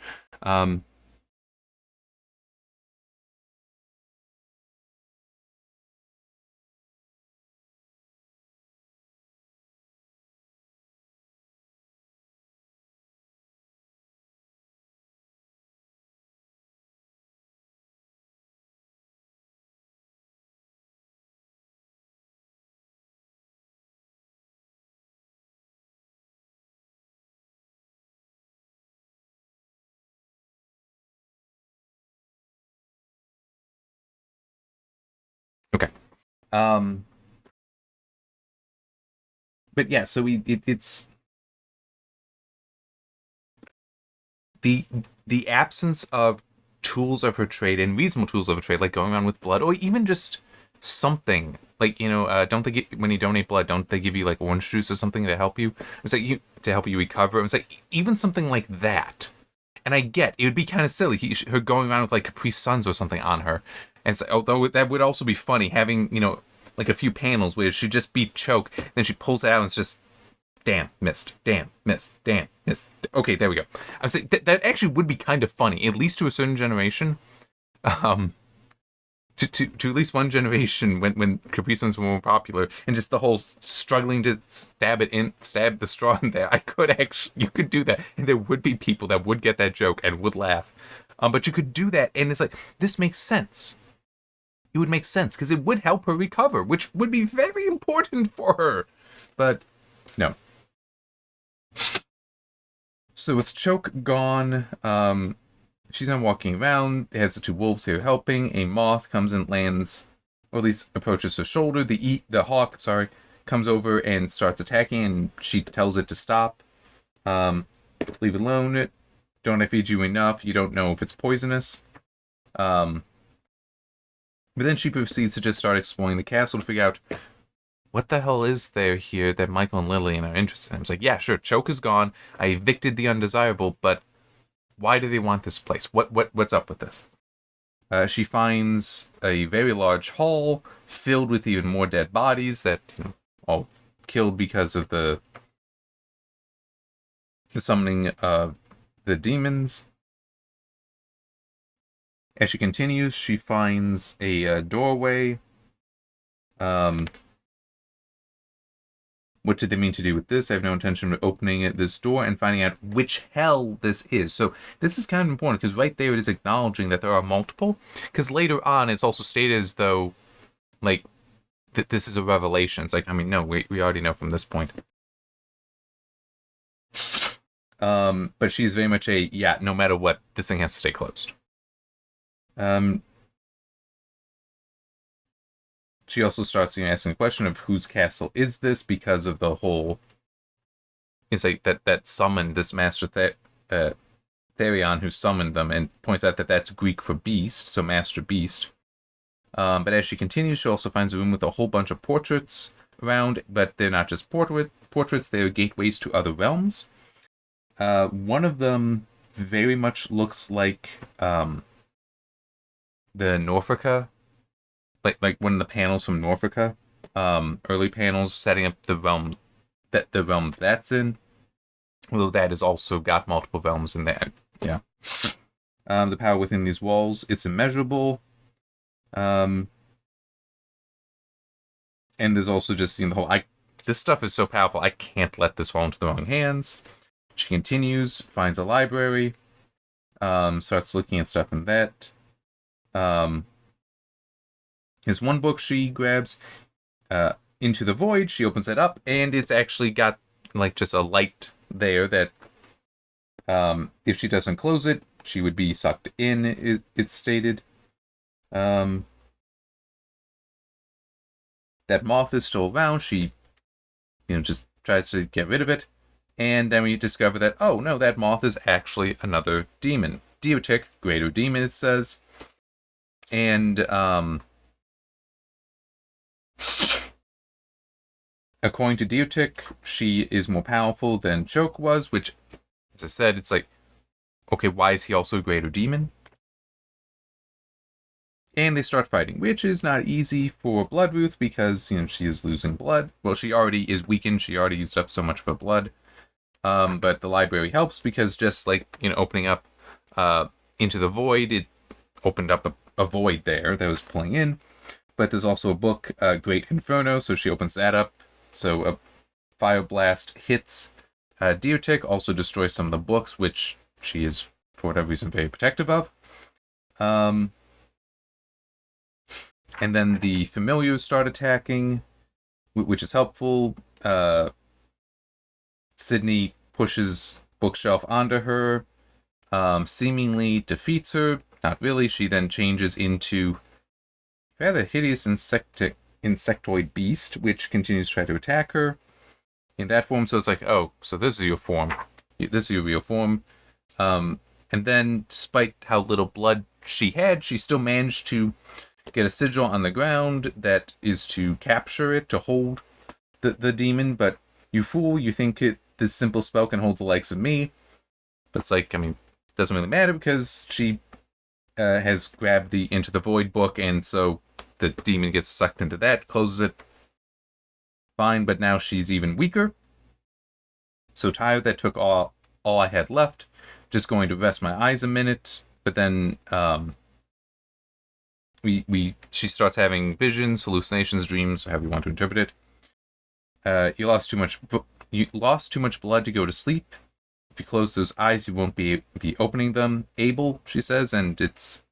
Okay. But yeah, so it's the absence of tools of her trade and reasonable tools of her trade, like going around with blood, or even just something like don't they get when you donate blood? Don't they give you like orange juice or something to help you? It's like to help you recover. It's like even something like that. And I get it would be kind of silly her going around with like Capri Suns or something on her, and so, although that would also be funny having like a few panels where she'd just be choke, then she pulls it out and it's just damn, missed, damn, missed, damn, missed. Okay, there we go. I was saying that actually would be kind of funny, at least to a certain generation. To at least one generation when Capri Suns were more popular, and just the whole struggling to stab the straw in there. You could do that, and there would be people that would get that joke and would laugh. But you could do that, and it's like, this makes sense. It would make sense because it would help her recover, which would be very important for her. But no. So with Choke gone, she's not walking around. It has the two wolves here helping. A moth comes and lands, or at least approaches her shoulder. The hawk, comes over and starts attacking, and she tells it to stop. Leave it alone. Don't I feed you enough? You don't know if it's poisonous. But then she proceeds to just start exploring the castle to figure out what the hell is there here that Michael and Lillian are interested in. I was like, yeah, sure, Choke is gone. I evicted the undesirable, but why do they want this place? What's up with this? She finds a very large hall filled with even more dead bodies that all killed because of the summoning of the demons. As she continues, she finds a doorway. What did they mean to do with this? I have no intention of opening this door and finding out which hell this is. So this is kind of important because right there it is acknowledging that there are multiple. Because later on it's also stated as though, like, this is a revelation. It's like, I mean, no, we already know from this point. But she's very much no matter what, this thing has to stay closed. She also starts asking the question of whose castle is this because of the whole. It's like that summoned this Master Therion who summoned them, and points out that that's Greek for beast, so Master Beast. But as she continues, she also finds a room with a whole bunch of portraits around, but they're not just portraits, they're gateways to other realms. One of them very much looks like the Norfolka, like one of the panels from Norfolka, early panels setting up the realm that's in. Although that has also got multiple realms in that. Yeah. The power within these walls, it's immeasurable. And there's also just, the whole, this stuff is so powerful, I can't let this fall into the wrong hands. She continues, finds a library, starts looking at stuff in that. There's one book she grabs, Into the Void. She opens it up, and it's actually got, just a light there that, if she doesn't close it, she would be sucked in, it's stated. That moth is still around. She, just tries to get rid of it. And then we discover that, oh no, that moth is actually another demon. Deotic, greater demon, it says. And, according to Deotic, she is more powerful than Choke was, which, as I said, it's like, okay, why is he also a greater demon? And they start fighting, which is not easy for Bloodruth because, she is losing blood. Well, she already is weakened. She already used up so much of her blood. But the library helps because just opening up Into the Void, it opened up a void there that was pulling in. But there's also a book, Great Inferno, so she opens that up. So a fire blast hits Deotic, also destroys some of the books, which she is, for whatever reason, very protective of. And then the familiars start attacking, which is helpful. Sydney pushes Bookshelf onto her, seemingly defeats her. Not really. She then changes into a rather hideous insectoid beast, which continues to try to attack her in that form. So it's like, oh, so this is your form. This is your real form. And then, despite how little blood she had, she still managed to get a sigil on the ground that is to capture it, to hold the demon. But you fool, you think this simple spell can hold the likes of me. But it's like, it doesn't really matter because she has grabbed the Into the Void book, and so the demon gets sucked into that, closes it. Fine, but now she's even weaker. So tired that took all I had left. Just going to rest my eyes a minute. But then she starts having visions, hallucinations, dreams, however you want to interpret it. You lost too much blood to go to sleep. If you close those eyes, you won't be opening them. Abel, she says, and it's...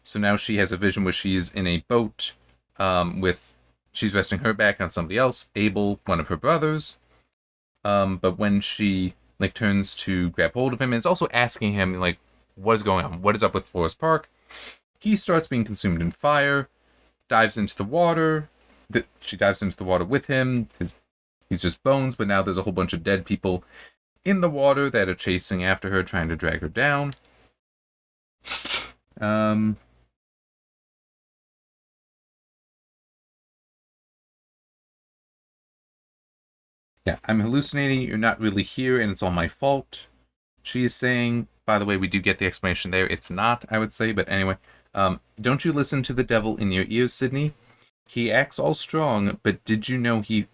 So now she has a vision where she's in a boat she's resting her back on somebody else, Abel, one of her brothers. But when she, turns to grab hold of him, and it's also asking him, what is going on? What is up with Forest Park? He starts being consumed in fire, dives into the water. She dives into the water with him. He's just bones, but now there's a whole bunch of dead people in the water that are chasing after her, trying to drag her down. Yeah, I'm hallucinating. You're not really here, and it's all my fault. She is saying, by the way, we do get the explanation there. It's not, I would say, but anyway. Don't you listen to the devil in your ears, Sydney? He acts all strong, but did you know he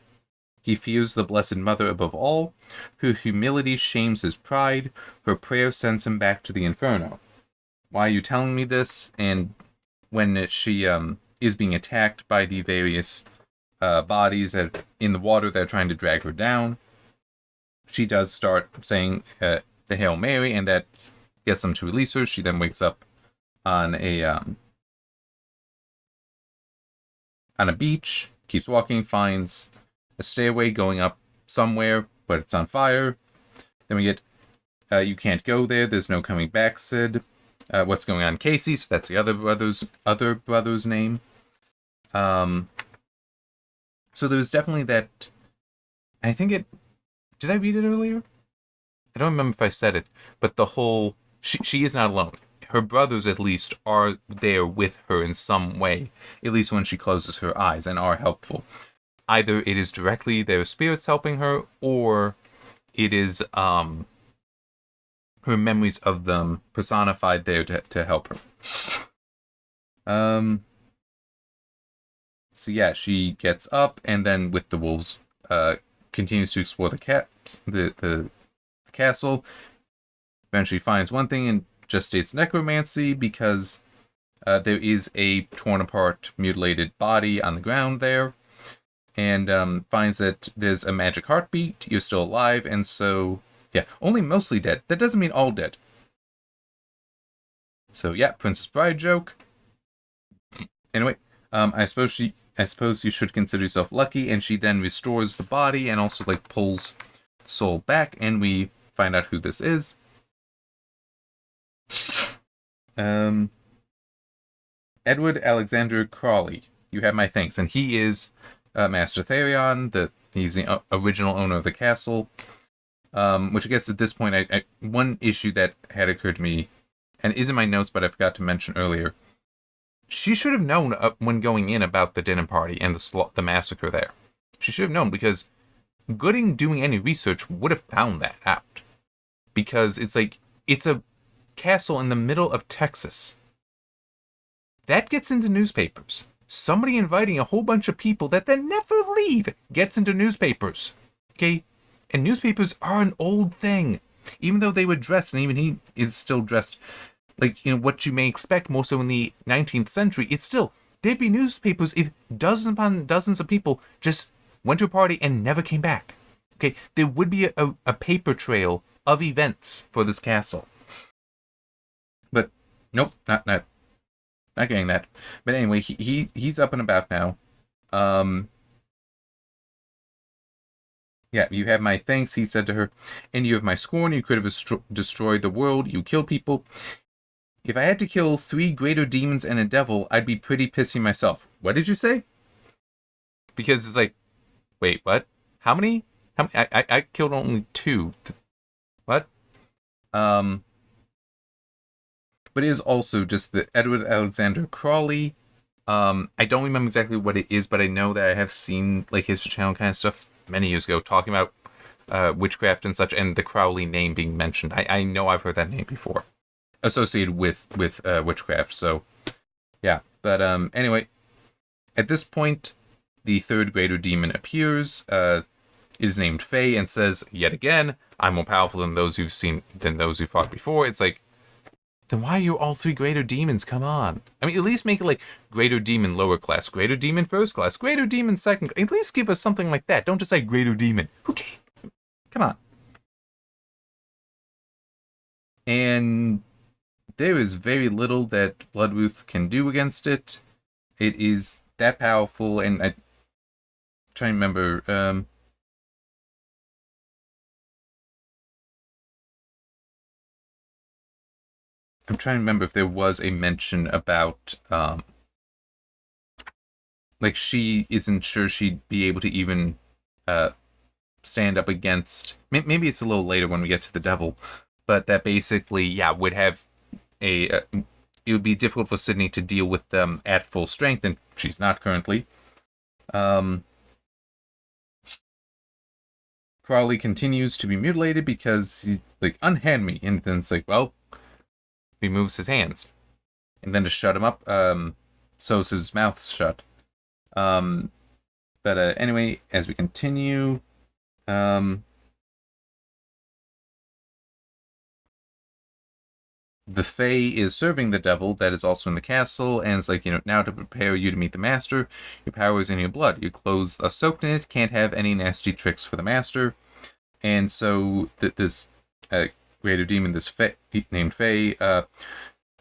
fears the Blessed Mother above all? Her humility shames his pride. Her prayer sends him back to the Inferno. Why are you telling me this? And when she is being attacked by the various bodies that in the water that are trying to drag her down, she does start saying the Hail Mary, and that gets them to release her. She then wakes up on a beach, keeps walking, finds a stairway going up somewhere, but it's on fire. Then we get, you can't go there, there's no coming back, Sid. What's going on, Casey? So that's the other brother's name. So there's definitely that, I think did I read it earlier? I don't remember if I said it, but the whole, she is not alone. Her brothers, at least, are there with her in some way, at least when she closes her eyes, and are helpful. Either it is directly their spirits helping her, or it is her memories of them personified there to help her. So yeah, she gets up, and then with the wolves, continues to explore the castle. Eventually finds one thing and just states necromancy, because there is a torn apart, mutilated body on the ground there. and finds that there's a magic heartbeat, you're still alive, and so, yeah, only mostly dead. That doesn't mean all dead. So, yeah, Princess Bride joke. Anyway, I suppose you should consider yourself lucky, and she then restores the body and also, like, pulls the soul back, and we find out who this is. Edward Alexander Crawley, you have my thanks, and he is Master Therion. He's the original owner of the castle. Which I guess at this point, one issue that had occurred to me, and is in my notes, but I forgot to mention earlier. She should have known when going in about the dinner party and the massacre there. She should have known, because Gooding, doing any research, would have found that out. Because it's a castle in the middle of Texas. That gets into newspapers. Somebody inviting a whole bunch of people that then never leave gets into newspapers. Okay? And newspapers are an old thing. Even though they were dressed, and even he is still dressed like, what you may expect more so in the 19th century, it's still, there'd be newspapers if dozens upon dozens of people just went to a party and never came back. Okay? There would be a paper trail of events for this castle. But, nope, not getting that. But anyway, he's up and about now. Yeah, you have my thanks, he said to her, and you have my scorn. You could have destroyed the world. You kill people. If I had to kill 3 greater demons and a devil, I'd be pretty pissy myself. What did you say? Because it's like, wait, what? How many? I killed only 2. What? But it is also just the Edward Alexander Crawley. I don't remember exactly what it is, but I know that I have seen like History Channel kind of stuff many years ago talking about witchcraft and such, and the Crowley name being mentioned. I know I've heard that name before, associated with witchcraft. So, yeah. But anyway, at this point, the 3rd greater demon appears. It is named Faye and says, yet again, I'm more powerful than those who fought before. It's like, then why are you all 3 greater demons? Come on. I mean, at least make it like greater demon lower class, greater demon first class, greater demon second. At least give us something like that. Don't just say greater demon. Who cares? Come on. And there is very little that Bloodruth can do against it. It is that powerful, and I'm trying to remember. I'm trying to remember if there was a mention about, like, she isn't sure she'd be able to even stand up against. Maybe it's a little later when we get to the devil, but that basically, yeah, would have it would be difficult for Sydney to deal with them at full strength, and she's not currently. Crowley continues to be mutilated because he's like, unhand me, and then it's like, well, removes his hands, and then to shut him up, sews his mouth shut. But anyway, as we continue, the Fae is serving the devil that is also in the castle, and it's like, now to prepare you to meet the master, your power is in your blood. Your clothes are soaked in it, can't have any nasty tricks for the master. And so this greater demon, this Fae, named Fae,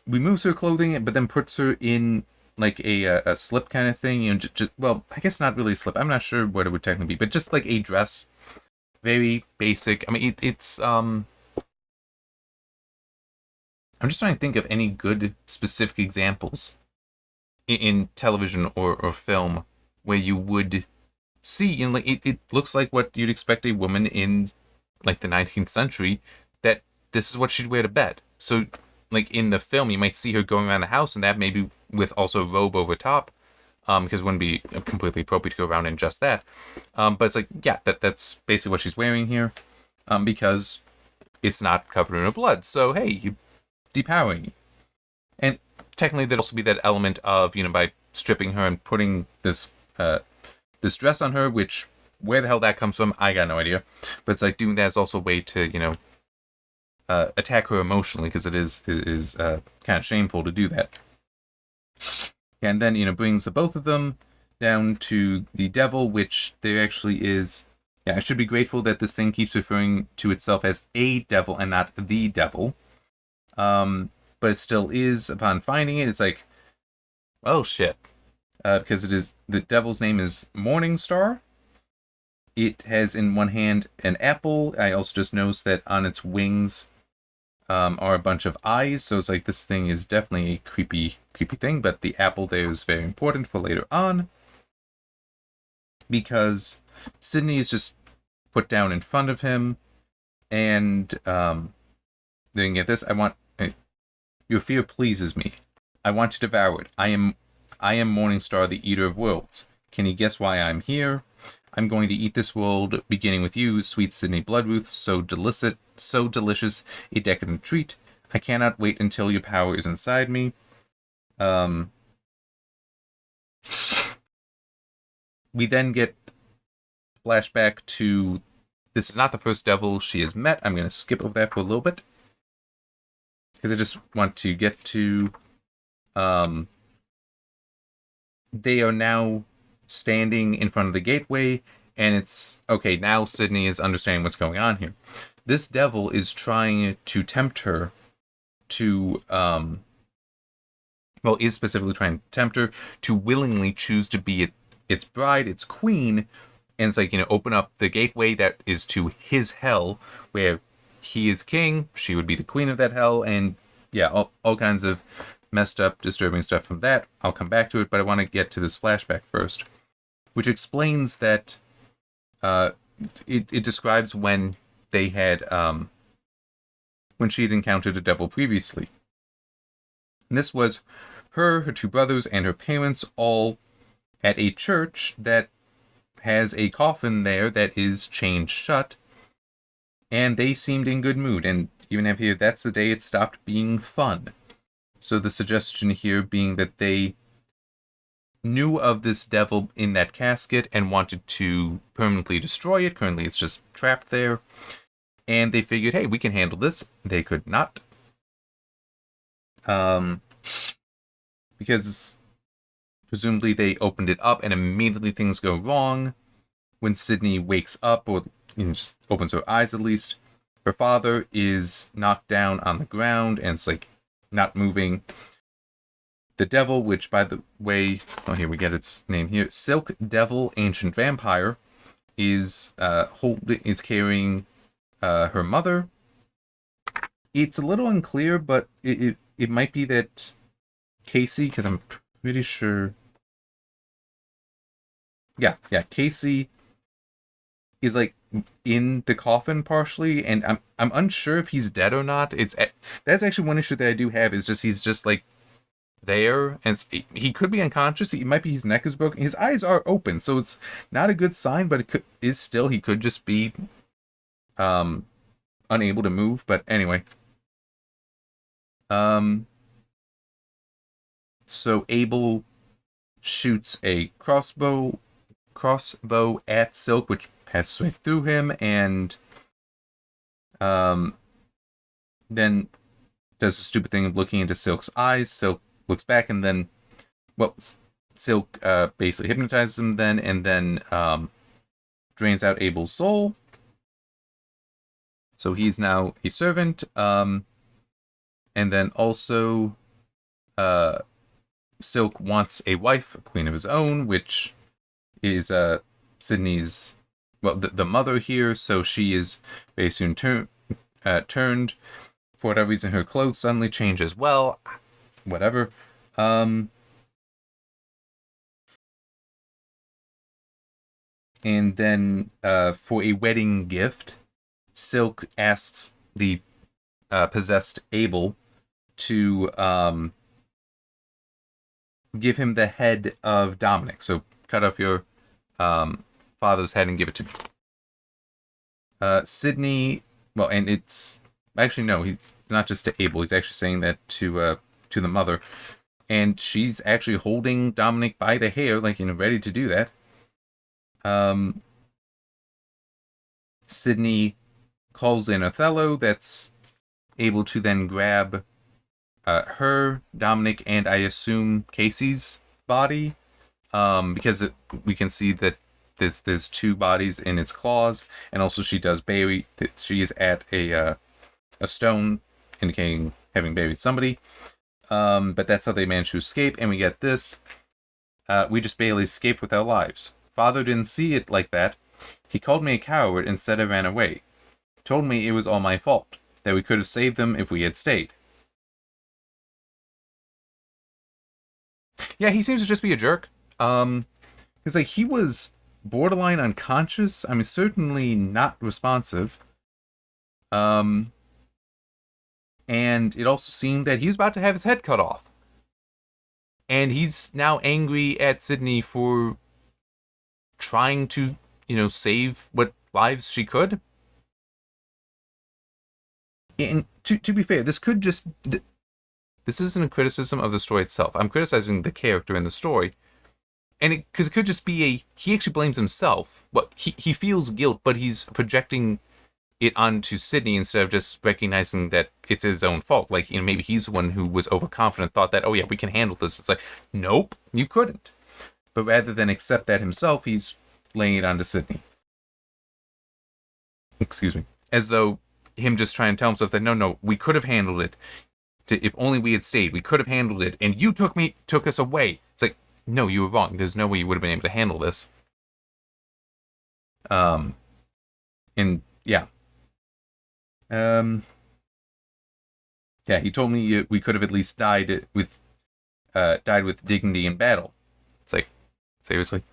removes her clothing, but then puts her in like a slip kind of thing. Well, I guess not really a slip. I'm not sure what it would technically be, but just like a dress. Very basic. I mean, it's I'm just trying to think of any good specific examples in television or film where you would see, like, it looks like what you'd expect a woman in like the 19th century, that this is what she'd wear to bed. So like in the film, you might see her going around the house, and that maybe with also a robe over top, because it wouldn't be completely appropriate to go around in just that. But it's like, yeah, that's basically what she's wearing here, because it's not covered in her blood. So hey, you depowering you. And technically there'd also be that element of, by stripping her and putting this this dress on her, which, where the hell that comes from, I got no idea. But it's like, doing that is also a way to, attack her emotionally, because it is kind of shameful to do that. And then, brings the both of them down to the devil, which there actually is. Yeah, I should be grateful that this thing keeps referring to itself as a devil and not the devil. But it still is. Upon finding it, it's like, oh shit, because it is the devil's name is Morningstar. It has in one hand an apple. I also just noticed that on its wings are a bunch of eyes. So it's like this thing is definitely a creepy thing. But the apple there is very important for later on, because Sydney is just put down in front of him, and then get this. Your fear pleases me. I want to devour it. I am Morningstar, the eater of worlds. Can you guess why I'm here? I'm going to eat this world, beginning with you, sweet Sydney Bloodruth, so delicious, a decadent treat. I cannot wait until your power is inside me. We then get flashback to, this is not the first devil she has met. I'm going to skip over that for a little bit, because I just want to get to, they are now standing in front of the gateway, and it's, okay, now Sydney is understanding what's going on here. This devil is trying to tempt her to, is specifically trying to tempt her to willingly choose to be its bride, its queen, and it's like, open up the gateway that is to his hell, where he is king, she would be the queen of that hell, and yeah, all kinds of messed up, disturbing stuff from that. I'll come back to it, but I want to get to this flashback first, which explains that it describes when they had, when she had encountered a devil previously. And this was her two brothers, and her parents all at a church that has a coffin there that is chained shut, and they seemed in good mood, and even have here, that's the day it stopped being fun. So the suggestion here being that they knew of this devil in that casket and wanted to permanently destroy it. Currently it's just trapped there, and they figured, hey, we can handle this. They could not. Because presumably they opened it up, and immediately things go wrong. When Sydney wakes up, or just opens her eyes at least, her father is knocked down on the ground, and it's like not moving. The devil, which by the way, here we get its name here, Silk Devil, Ancient Vampire, is carrying her mother. It's a little unclear, but it might be that Casey, because I'm pretty sure. Yeah, Casey is like in the coffin partially, and I'm unsure if he's dead or not. That's actually one issue that I do have, is just he's just like there, and he could be unconscious. His neck is broken. His eyes are open, so it's not a good sign, but he could just be unable to move. But anyway, so Abel shoots a crossbow at Silk, which passes straight through him, and then does the stupid thing of looking into Silk's eyes. Silk looks back, and then, Silk basically hypnotizes him then, and then drains out Abel's soul. So he's now a servant. And then also, Silk wants a wife, a queen of his own, which is Sydney's, the mother here. So she is very soon turned. For whatever reason, her clothes suddenly change as well. Whatever. And then for a wedding gift, Silk asks the possessed Abel to give him the head of Dominic. So cut off your father's head and give it to me. Sydney, and it's actually no, he's not just to Abel. He's actually saying that to the mother, and she's actually holding Dominic by the hair, ready to do that. Sydney calls in Othello, that's able to then grab her, Dominic, and I assume Casey's body, because we can see that there's two bodies in its claws, and also she does bury. She is at a stone, indicating having buried somebody. But that's how they managed to escape, and we get this. We just barely escaped with our lives. Father didn't see it like that. He called me a coward instead of ran away. Told me it was all my fault, that we could have saved them if we had stayed. Yeah, he seems to just be a jerk. Because like he was borderline unconscious. I mean, certainly not responsive. And it also seemed that he was about to have his head cut off. And he's now angry at Sydney for trying to, save what lives she could. And to be fair, this could just... This isn't a criticism of the story itself. I'm criticizing the character in the story. And because it could just be he actually blames himself. Well, he feels guilt, but he's projecting it onto Sydney instead of just recognizing that it's his own fault. Like, maybe he's the one who was overconfident, thought that, oh yeah, we can handle this. It's like, nope, you couldn't. But rather than accept that himself, he's laying it onto Sydney. Excuse me. As though him just trying to tell himself that, no, we could have handled it. If only we had stayed, we could have handled it, and you took us away. It's like, no, you were wrong. There's no way you would have been able to handle this. And yeah. Yeah, he told me we could have at least died with dignity in battle. It's like, seriously.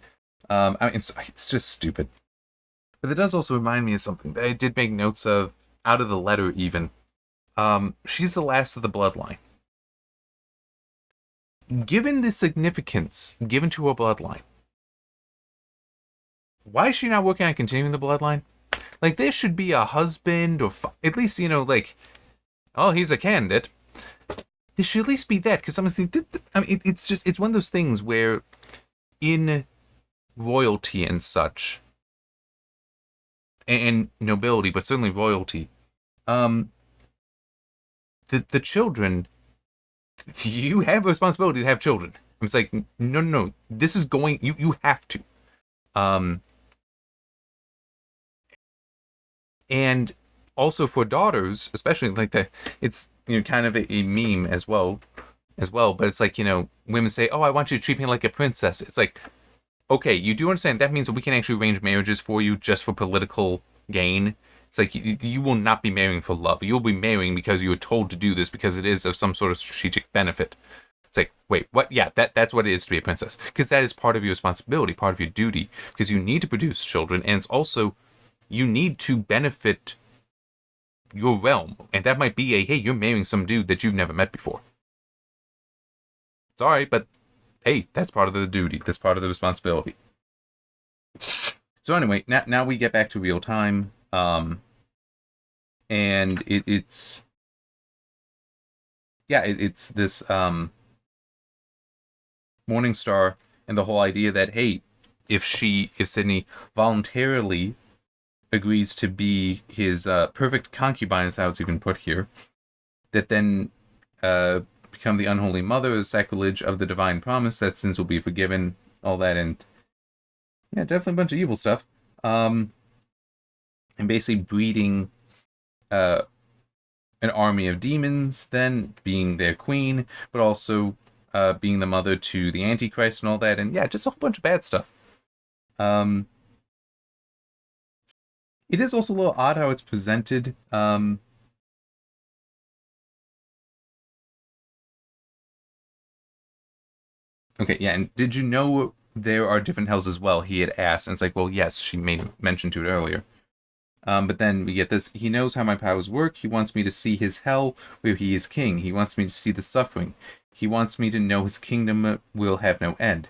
I mean, it's just stupid. But it does also remind me of something that I did make notes of out of the letter even. She's the last of the bloodline. Given the significance given to her bloodline, why is she not working on continuing the bloodline? Like, there should be a husband, or at least, oh, he's a candidate. There should at least be that, because it's one of those things where in royalty and such, and nobility, but certainly royalty, the children, you have a responsibility to have children. It's like, no, this is going, you have to. And also for daughters, especially like it's kind of a meme as well. But it's like, women say, oh, I want you to treat me like a princess. It's like, okay, you do understand that means that we can actually arrange marriages for you just for political gain. It's like, you will not be marrying for love. You'll be marrying because you were told to do this because it is of some sort of strategic benefit. It's like, wait, what? Yeah, that's what it is to be a princess. Because that is part of your responsibility, part of your duty. Because you need to produce children, and it's also, you need to benefit your realm. And that might be hey, you're marrying some dude that you've never met before. Sorry, but hey, that's part of the duty. That's part of the responsibility. So anyway, now we get back to real time. And it's this Morningstar, and the whole idea that, hey, if Sydney voluntarily agrees to be his perfect concubine, is how it's even put here, that then become the unholy mother, the sacrilege of the divine promise, that sins will be forgiven, all that, and yeah, definitely a bunch of evil stuff. And basically breeding an army of demons, then being their queen, but also being the mother to the Antichrist and all that, and yeah, just a whole bunch of bad stuff. It is also a little odd how it's presented. Okay, yeah, and did you know there are different hells as well? He had asked, and it's like, well, yes, she made mention to it earlier. But then we get this. He knows how my powers work. He wants me to see his hell where he is king. He wants me to see the suffering. He wants me to know his kingdom will have no end.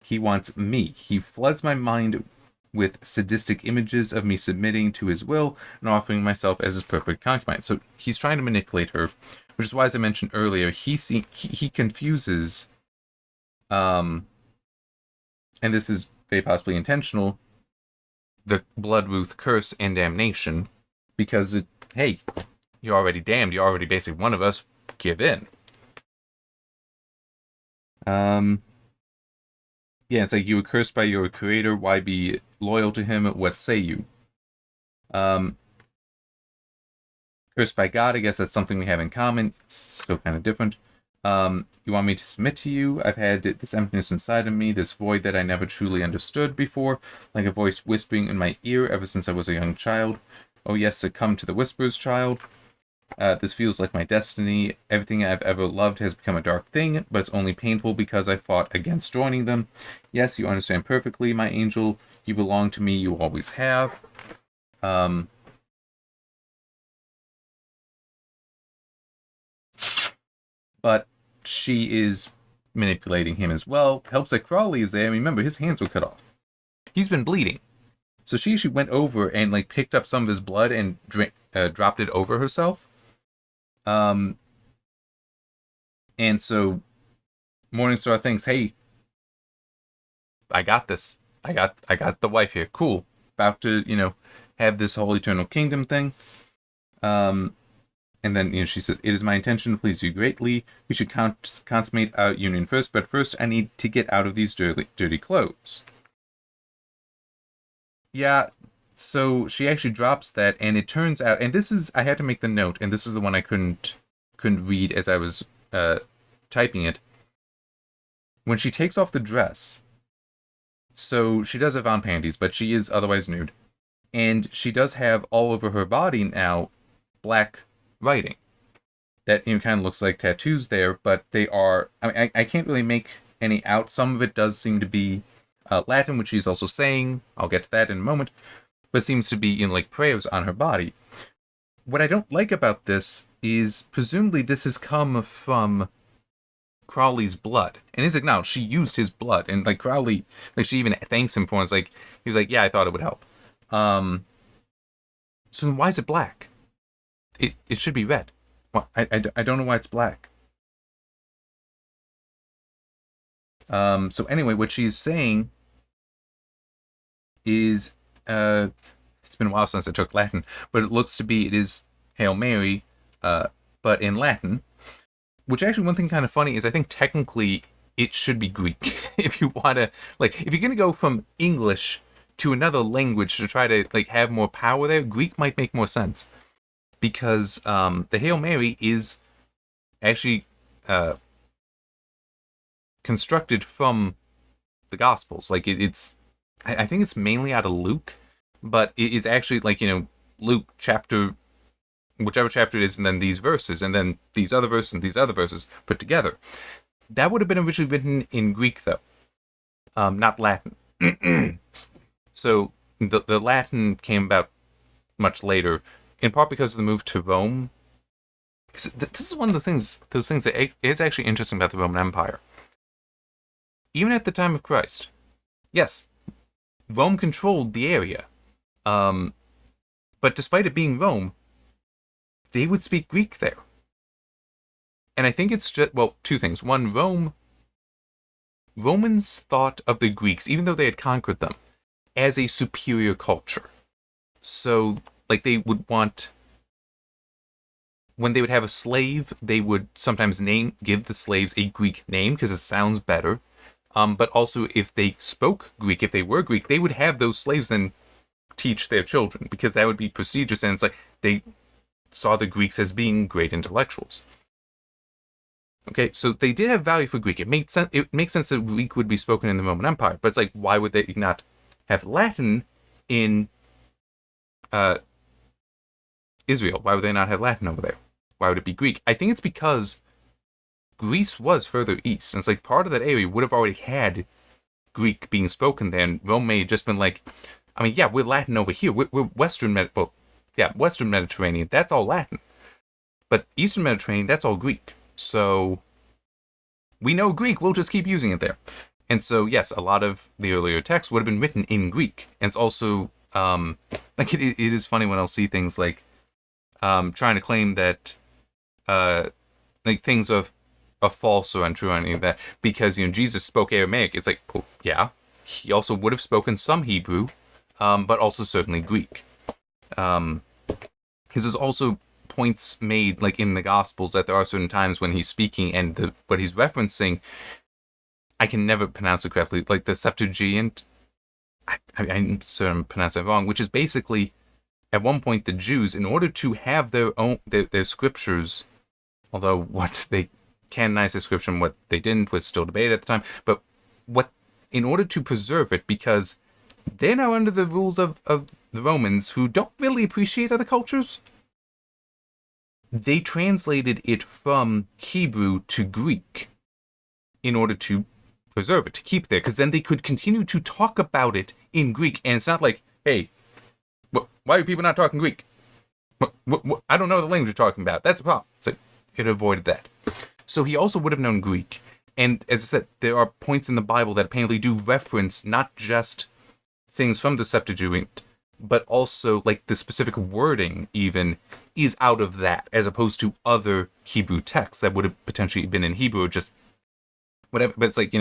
He wants me. He floods my mind with sadistic images of me submitting to his will and offering myself as his perfect concubine. So he's trying to manipulate her, which is why, as I mentioned earlier, he confuses, and this is very possibly intentional, the Bloodruth curse and damnation, because hey, you're already damned. You're already basically one of us. Give in. Yeah, it's like you were cursed by your creator. Why be loyal to him? What say you? Um, Cursed by God, I guess that's something we have in common. It's still kind of different. You want me to submit to you? I've had this emptiness inside of me, this void that I never truly understood before, like a voice whispering in my ear ever since I was a young child. Oh yes, succumb to the whispers, child. This feels like my destiny. Everything I've ever loved has become a dark thing, but it's only painful because I fought against joining them. Yes, you understand perfectly, my angel. You belong to me, you always have. But she is manipulating him as well. Helps that Crawley is there. Remember, his hands were cut off. He's been bleeding. So she actually went over and like picked up some of his blood and dropped it over herself. And so Morningstar thinks, "Hey, I got this. I got the wife here. Cool. About to, have this whole eternal kingdom thing." And then, she says, "It is my intention to please you greatly. We should consummate our union first, but first I need to get out of these dirty clothes." Yeah, so she actually drops that, and it turns out, and this is, I had to make the note, and this is the one I couldn't read as I was typing it. When she takes off the dress, so she does have on panties, but she is otherwise nude, and she does have all over her body now black writing that kind of looks like tattoos there, but they are, I can't really make any out. Some of it does seem to be Latin, which she's also saying. I'll get to that in a moment, but seems to be like prayers on her body. What I don't like about this is presumably this has come from Crowley's blood, and is acknowledged she used his blood, and like Crowley, like she even thanks him for it. It's like he was like, "Yeah, I thought it would help." So then why is it black? It should be red. Well, I don't know why it's black. So anyway, what she's saying is, it's been a while since I took Latin, but it looks to be, it is Hail Mary, but in Latin, which actually one thing kind of funny is I think technically it should be Greek. If you want to, like, if you're going to go from English to another language to try to, like, have more power there, Greek might make more sense. Because the Hail Mary is actually constructed from the Gospels. Like, I think it's mainly out of Luke, but it is actually, like, Luke chapter, whichever chapter it is, and then these verses, and then these other verses, and these other verses put together. That would have been originally written in Greek, though, not Latin. So the Latin came about much later, in part because of the move to Rome. This is one of those things that is actually interesting about the Roman Empire. Even at the time of Christ, yes, Rome controlled the area. But despite it being Rome, they would speak Greek there. And I think it's just, well, two things. One, Romans thought of the Greeks, even though they had conquered them, as a superior culture. So, like, they would want, when they would have a slave, they would sometimes give the slaves a Greek name because it sounds better. But also, if they spoke Greek, if they were Greek, they would have those slaves then teach their children, because that would be prestigious, and it's like they saw the Greeks as being great intellectuals. Okay, so they did have value for Greek. It makes sense. It makes sense that Greek would be spoken in the Roman Empire, but it's like, why would they not have Latin in Israel? Why would they not have Latin over there? Why would it be Greek? I think it's because Greece was further east, and it's like part of that area would have already had Greek being spoken there, and Rome may have just been like, I mean, yeah, we're Latin over here. We're Western Mediterranean. That's all Latin. But Eastern Mediterranean, that's all Greek. So we know Greek. We'll just keep using it there. And so, yes, a lot of the earlier texts would have been written in Greek. And it's also, like, it is funny when I'll see things like trying to claim that like things are false or untrue or any of that because, Jesus spoke Aramaic. It's like, well, yeah, he also would have spoken some Hebrew, but also certainly Greek. Because there's also points made, like in the Gospels, that there are certain times when he's speaking and what he's referencing I can never pronounce it correctly, like the Septuagint. I'm certain I'm pronouncing it wrong, which is basically, at one point, the Jews, in order to have their own their scriptures, although what they canonized the scripture and what they didn't was still debated at the time, but what in order to preserve it, because they're now under the rules of the Romans, who don't really appreciate other cultures, they translated it from Hebrew to Greek in order to preserve it, to keep there, because then they could continue to talk about it in Greek. And it's not like, hey, why are people not talking Greek? I don't know the language you're talking about. That's a problem. So it avoided that. So he also would have known Greek. And as I said, there are points in the Bible that apparently do reference not just things from the Septuagint, but also like the specific wording even is out of that, as opposed to other Hebrew texts that would have potentially been in Hebrew or just whatever. But it's like,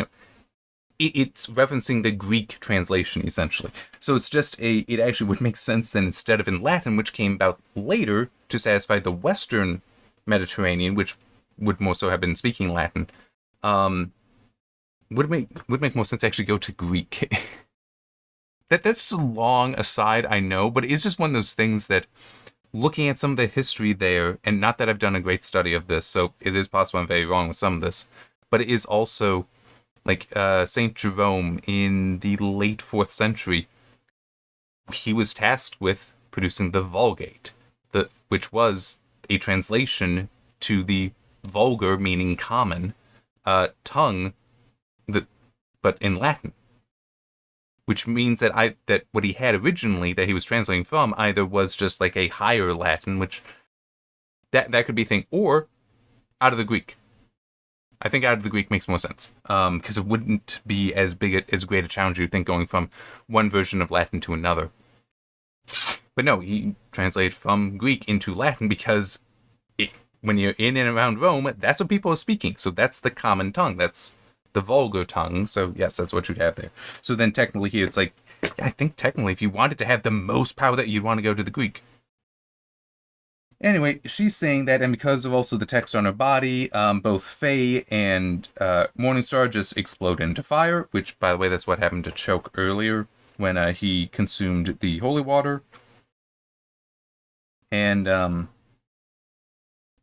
it's referencing the Greek translation, essentially. So it's just it actually would make sense then, instead of in Latin, which came about later to satisfy the Western Mediterranean, which would more so have been speaking Latin, would make more sense to actually go to Greek. That's a long aside, I know, but it's just one of those things that, looking at some of the history there, and not that I've done a great study of this, so it is possible I'm very wrong with some of this, but it is also, like, St. Jerome in the late 4th century, he was tasked with producing the Vulgate, which was a translation to the vulgar, meaning common, tongue, but in Latin. Which means that that what he had originally that he was translating from either was just like a higher Latin, which that could be a thing, or out of the Greek. I think out of the Greek makes more sense, because it wouldn't be as great a challenge, you think, going from one version of Latin to another. But no, he translated from Greek into Latin because when you're in and around Rome, that's what people are speaking. So that's the common tongue. That's the vulgar tongue. So yes, that's what you'd have there. So then technically here, it's like, I think technically if you wanted to have the most power, that you'd want to go to the Greek. Anyway, she's saying that, and because of also the text on her body, both Faye and Morningstar just explode into fire, which, by the way, that's what happened to Choke earlier when he consumed the holy water. And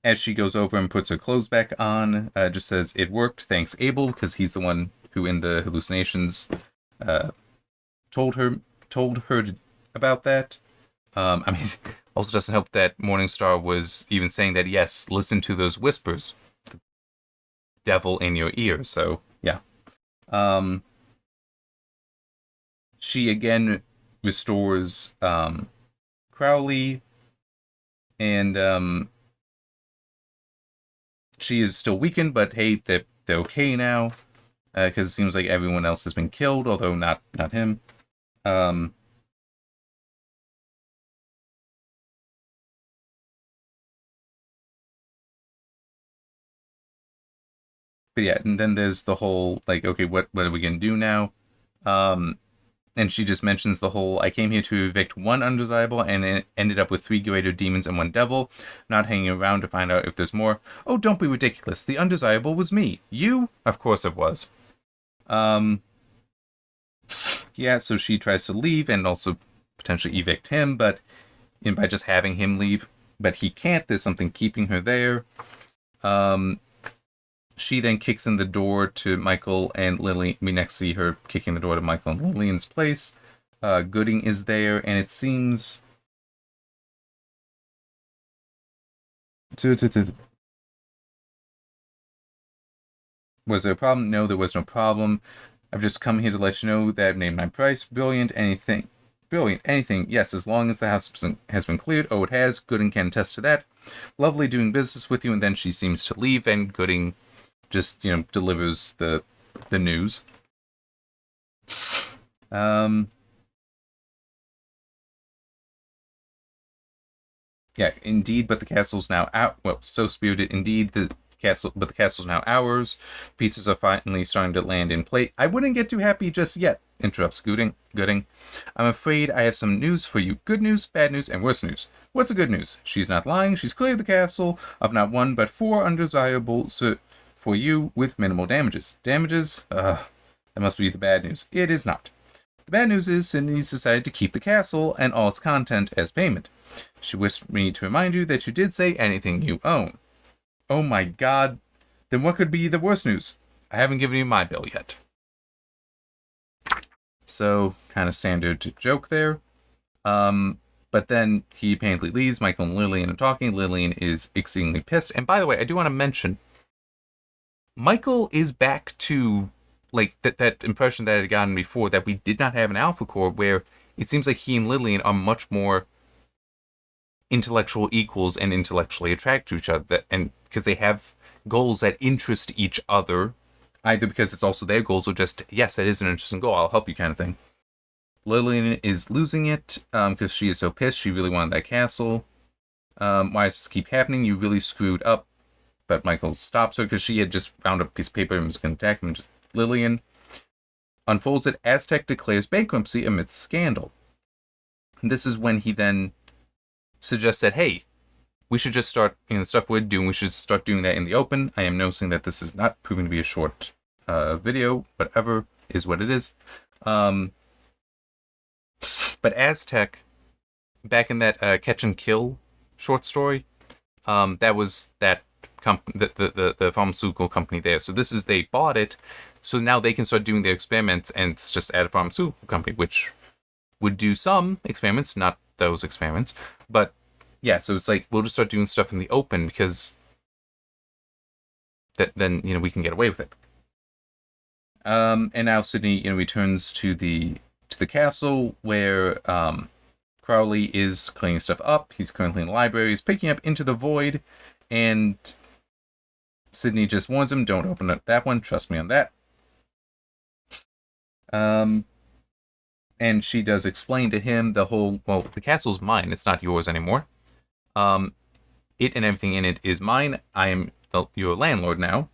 as she goes over and puts her clothes back on, just says, "It worked, thanks Abel," because he's the one who in the hallucinations told her about that. I mean, also doesn't help that Morningstar was even saying that, yes, listen to those whispers. The devil in your ear, so yeah. She again restores Crowley, and she is still weakened, but hey, they're okay now, because it seems like everyone else has been killed, although not him. But yeah, and then there's the whole, like, okay, what are we going to do now? And she just mentions the whole, I came here to evict one undesirable and it ended up with 3 greater demons and 1 devil, not hanging around to find out if there's more. Oh, don't be ridiculous. The undesirable was me. You? Of course it was. Yeah, so she tries to leave and also potentially evict him, but by just having him leave, but he can't. There's something keeping her there. She then kicks in the door to Michael and Lily. We next see her kicking the door to Michael and Lillian's place. Gooding is there, and it seems... Was there a problem? No, there was no problem. I've just come here to let you know that I've named my price. Brilliant, anything. Brilliant, anything. Yes, as long as the house has been cleared. Oh, it has. Gooding can attest to that. Lovely doing business with you, and then she seems to leave, and Gooding just, delivers the news. Yeah, indeed, but the castle's now out. Well, so spirited, indeed, the castle's now ours. Pieces are finally starting to land in place. I wouldn't get too happy just yet, interrupts Gooding. I'm afraid I have some news for you. Good news, bad news, and worse news. What's the good news? She's not lying. She's cleared the castle of not 1, but 4 undesirable for you with minimal damages. Damages? That must be the bad news. It is not. The bad news is Sydney's decided to keep the castle and all its content as payment. She wished me to remind you that you did say anything you own. Oh my god. Then what could be the worst news? I haven't given you my bill yet. So, kind of standard joke there. But then he apparently leaves. Michael and Lillian are talking. Lillian is exceedingly pissed. And by the way, I do want to mention, Michael is back to like that impression that I had gotten before, that we did not have an alpha core, where it seems like he and Lillian are much more intellectual equals and intellectually attracted to each other, and because they have goals that interest each other, either because it's also their goals or just, yes, that is an interesting goal, I'll help you kind of thing. Lillian is losing it because she is so pissed. She really wanted that castle. Why does this keep happening? You really screwed up. But Michael stops her because she had just found a piece of paper and was going to attack him. Just Lillian unfolds it. Aztec declares bankruptcy amidst scandal. And this is when he then suggests that, hey, we should just start, the stuff we're doing, we should start doing that in the open. I am noticing that this is not proving to be a short video. Whatever is what it is. But Aztec, back in that Catch and Kill short story, that was that the pharmaceutical company there. So this is, they bought it, so now they can start doing their experiments, and it's just at a pharmaceutical company, which would do some experiments, not those experiments. But yeah, so it's like, we'll just start doing stuff in the open, because then we can get away with it. And now Sydney returns to the castle, where Crowley is cleaning stuff up. He's currently in the library. He's picking up Into the Void, and Sydney just warns him, don't open up that one, trust me on that. And she does explain to him the whole, well, the castle's mine, it's not yours anymore. It and everything in it is mine. I am your landlord now.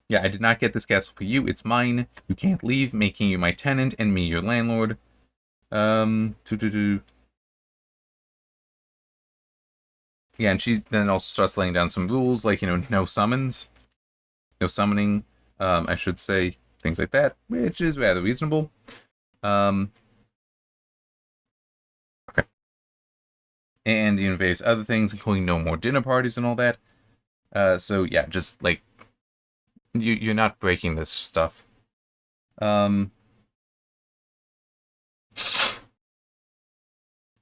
Yeah, I did not get this castle for you. It's mine. You can't leave, making you my tenant and me your landlord. Yeah, and she then also starts laying down some rules, like, no summons. No summoning, I should say. Things like that, which is rather reasonable. Okay. And, various other things, including no more dinner parties and all that. So, yeah, just, like, you're not breaking this stuff.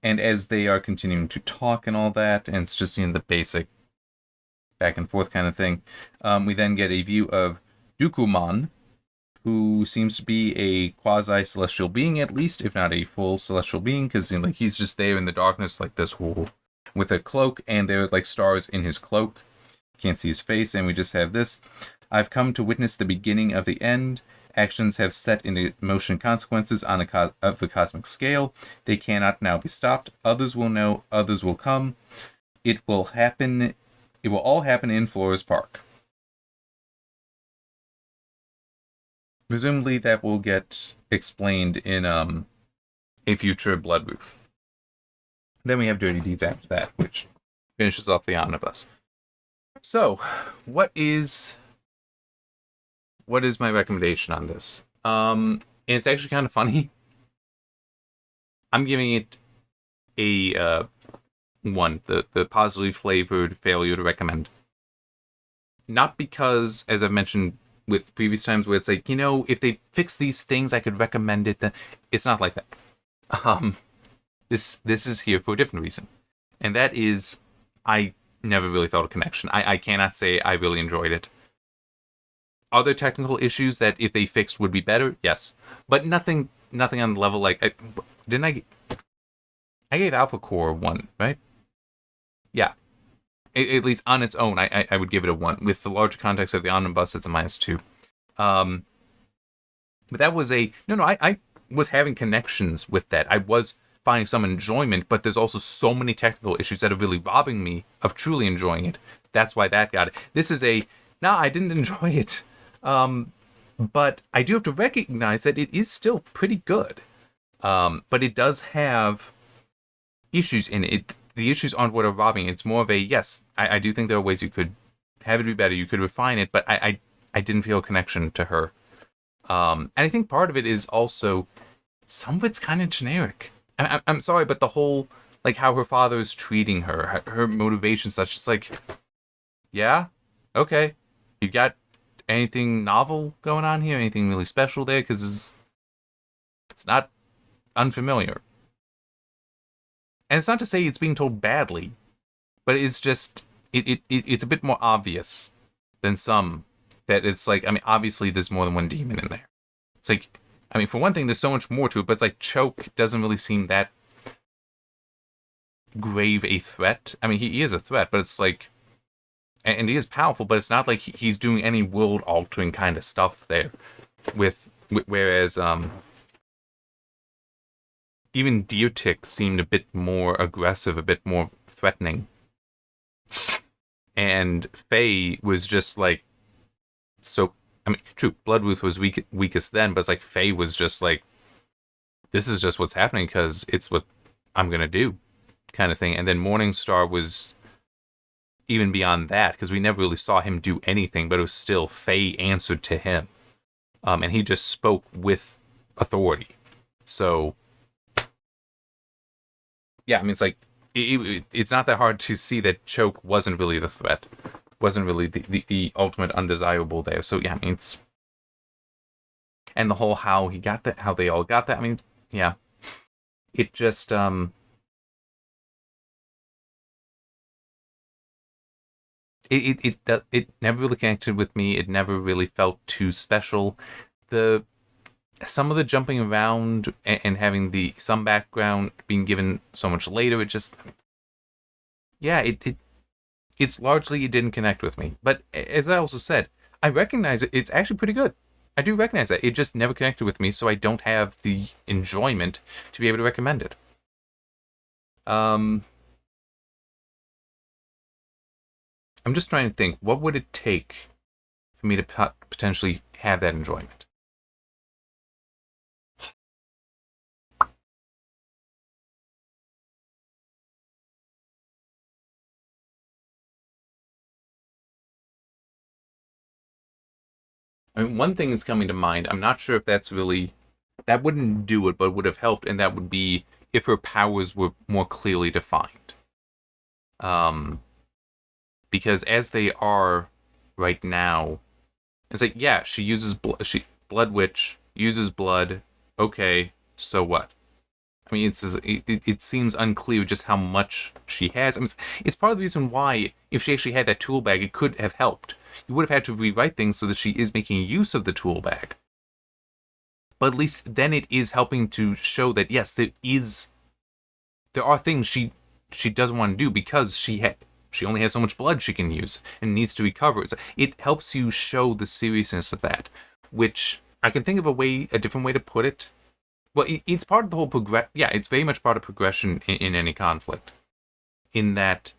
And as they are continuing to talk and all that, and it's just the basic back and forth kind of thing, we then get a view of Dukuman, who seems to be a quasi-celestial being, at least, if not a full celestial being, because he's just there in the darkness like this, with a cloak, and there are like stars in his cloak. Can't see his face, and we just have this. I've come to witness the beginning of the end. Actions have set into motion consequences of the cosmic scale. They cannot now be stopped. Others will know. Others will come. It will happen. It will all happen in Flores Park. Presumably that will get explained in a future Bloodruth. Then we have Dirty Deeds after that, which finishes off the omnibus. So, what is my recommendation on this? It's actually kind of funny. I'm giving it a 1, the positively flavored failure to recommend. Not because, as I've mentioned with previous times, where it's like, if they fix these things, I could recommend it. Then it's not like that. This is here for a different reason, and that is, I never really felt a connection. I cannot say I really enjoyed it. Are there technical issues that if they fixed would be better? Yes, but nothing on the level like I gave Alpha Core 1, right? Yeah. At least on its own, I would give it a 1. With the larger context of the omnibus, it's a -2. But that was I was having connections with that. I was finding some enjoyment, but there's also so many technical issues that are really robbing me of truly enjoying it. That's why that got it. This is I didn't enjoy it. But I do have to recognize that it is still pretty good. But it does have issues in it. the issues aren't what are robbing. It's more of a, yes, I do think there are ways you could have it be better. You could refine it, but I didn't feel a connection to her. And I think part of it is also, some of it's kind of generic. I'm sorry, but the whole, like, how her father is treating her motivations, such as like, yeah, okay, you got anything novel going on here? Anything really special there? Because it's not unfamiliar. And it's not to say it's being told badly, but it's just, it's a bit more obvious than some, that it's like, I mean, obviously there's more than one demon in there. It's like, I mean, for one thing, there's so much more to it, but it's like Choke doesn't really seem that grave a threat. I mean, he is a threat, but it's like, and he is powerful, but it's not like he's doing any world-altering kind of stuff there. Whereas, even Deertick seemed a bit more aggressive, a bit more threatening. And Faye was just like, so, I mean, true, Bloodruth was weakest then, but it's like Faye was just like, this is just what's happening because it's what I'm going to do, kind of thing. And then Morningstar was even beyond that, because we never really saw him do anything, but it was still Faye answered to him. And he just spoke with authority. So, yeah, I mean, it's like, it's not that hard to see that Choke wasn't really the threat. Wasn't really the ultimate undesirable there. So, yeah, I mean, it's... And the whole how he got that, how they all got that, I mean, yeah. It just, It never really connected with me. It never really felt too special. Some of the jumping around and having some background being given so much later, it just, yeah, it's largely, it didn't connect with me. But as I also said, I recognize it. It's actually pretty good. I do recognize that. It just never connected with me, so I don't have the enjoyment to be able to recommend it. I'm just trying to think, what would it take for me to potentially have that enjoyment? I mean, one thing is coming to mind. I'm not sure if that wouldn't do it, but would have helped, and that would be if her powers were more clearly defined. Because as they are right now, it's like, yeah, she uses Blood Witch, uses blood, okay, so what? I mean, it seems unclear just how much she has. I mean, it's part of the reason why, if she actually had that tool bag, it could have helped. You would have had to rewrite things so that she is making use of the tool bag. But at least then it is helping to show that, yes, there are things she doesn't want to do because she only has so much blood she can use and needs to recover. It helps you show the seriousness of that, which I can think of a different way to put it. Well, it's part of the whole yeah, it's very much part of progression in any conflict. In that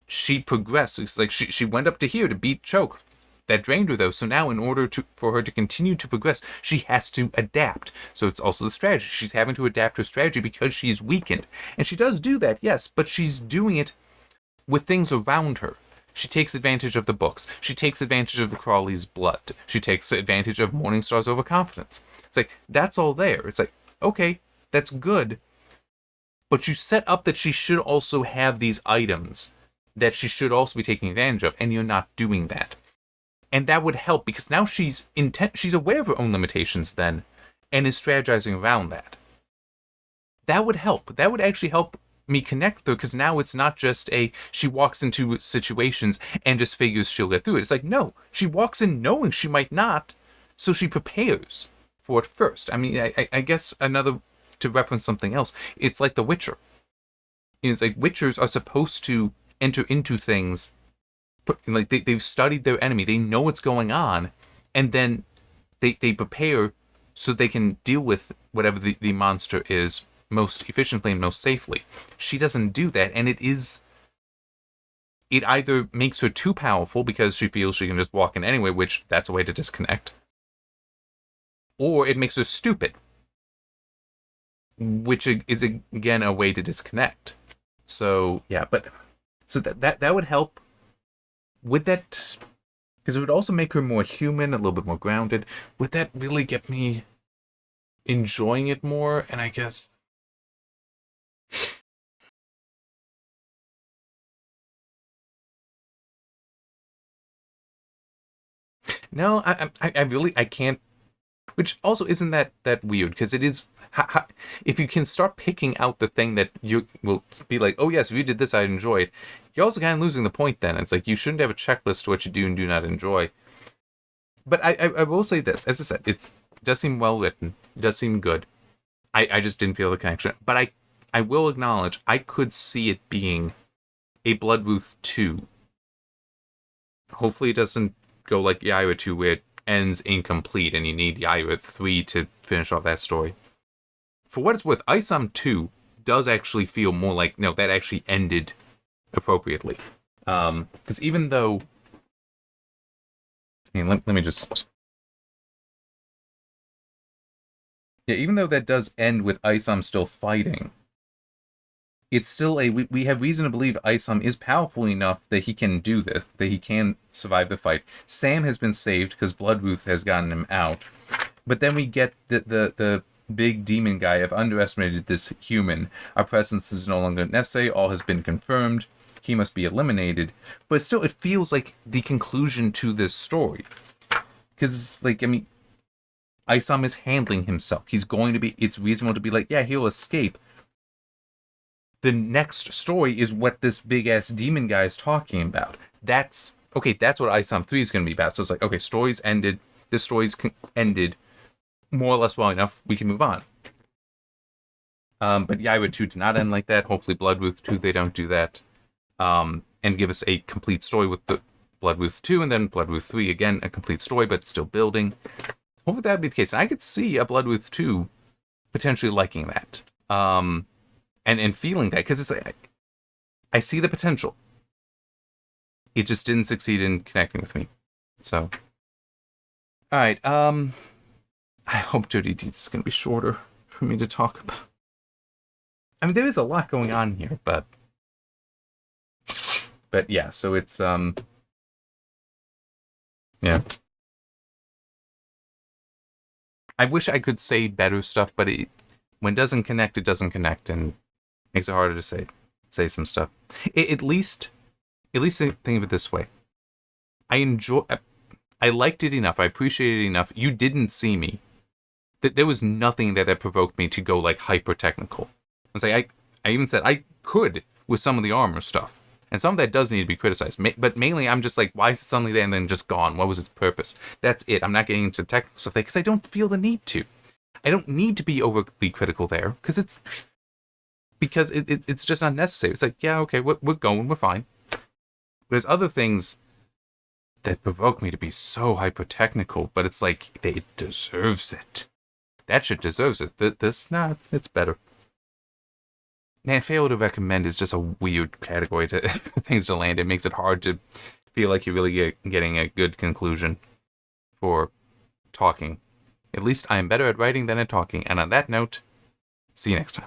she progressed. It's like she went up to here to beat Choke. That drained her, though. So now, in order for her to continue to progress, she has to adapt. So it's also the strategy. She's having to adapt her strategy because she's weakened. And she does do that, yes, but she's doing it with things around her. She takes advantage of the books. She takes advantage of the Crawley's blood. She takes advantage of Morningstar's overconfidence. It's like, that's all there. It's like, okay, that's good. But you set up that she should also have these items that she should also be taking advantage of, and you're not doing that. And that would help, because now she's aware of her own limitations then, and is strategizing around that. That would help. That would actually help me connect with her, because now it's not just she walks into situations and just figures she'll get through it. It's like, no, she walks in knowing she might not, so she prepares for it first. I mean, I guess to reference something else, it's like The Witcher. It's like Witchers are supposed to enter into things, like they've studied their enemy, they know what's going on, and then they prepare so they can deal with whatever the monster is most efficiently and most safely. She doesn't do that, and it either makes her too powerful because she feels she can just walk in anyway, which that's a way to disconnect, or it makes her stupid, which is again a way to disconnect. So yeah, but so that would help. Would that, because it would also make her more human, a little bit more grounded. Would that really get me enjoying it more? And I guess no, I really I can't. Which also isn't that weird because it is. If you can start picking out the thing that you will be like, oh yes, if you did this, I'd enjoy it. You're also kind of losing the point. Then it's like you shouldn't have a checklist to what you do and do not enjoy. But I will say this, as I said, it does seem well written, it does seem good. I just didn't feel the connection. But I will acknowledge I could see it being a Bloodruth 2. Hopefully it doesn't go like Yaira 2 where it ends incomplete and you need Yaira 3 to finish off that story. For what it's worth, ISOM 2 does actually feel more like, no, that actually ended appropriately. Because even though... I mean, let me just... Yeah, even though that does end with Isom still fighting, it's still we have reason to believe Isom is powerful enough that he can do this, that he can survive the fight. Sam has been saved because Bloodruth has gotten him out. But then we get the big demon guy. I've underestimated this human. Our presence is no longer necessary. All has been confirmed. He must be eliminated. But still, it feels like the conclusion to this story. Because, like, I mean, Isom is handling himself. He's going to be... It's reasonable to be like, yeah, he'll escape. The next story is what this big-ass demon guy is talking about. That's... Okay, that's what Isom 3 is going to be about. So it's like, okay, story's ended. This story's ended more or less well enough. We can move on. But Yaira 2 did not end like that. Hopefully Bloodruth 2, they don't do that. And give us a complete story with the Bloodruth 2, and then Bloodruth 3, again, a complete story, but still building. Hopefully that would be the case. And I could see a Bloodruth 2 potentially liking that. And feeling that, because it's like, I see the potential. It just didn't succeed in connecting with me. So, alright, I hope Dirty Deeds is going to be shorter for me to talk about. I mean, there is a lot going on here, but yeah, so it's, yeah. I wish I could say better stuff, but when it doesn't connect, it doesn't connect, and makes it harder to say some stuff. At least think of it this way. I liked it enough. I appreciated it enough. You didn't see me. There was nothing that provoked me to go like hyper technical. I even said I could with some of the armor stuff, and some of that does need to be criticized. But mainly, I'm just like, why is it suddenly there and then just gone? What was its purpose? That's it. I'm not getting into technical stuff there because I don't feel the need to. I don't need to be overly critical there because it's just unnecessary. It's like, yeah, okay, we're going, we're fine. There's other things that provoke me to be so hyper technical, but it's like it deserves it. That shit deserves it. This, nah, it's better. Man, fail to recommend is just a weird category to things to land. It makes it hard to feel like you're really getting a good conclusion for talking. At least I am better at writing than at talking. And on that note, see you next time.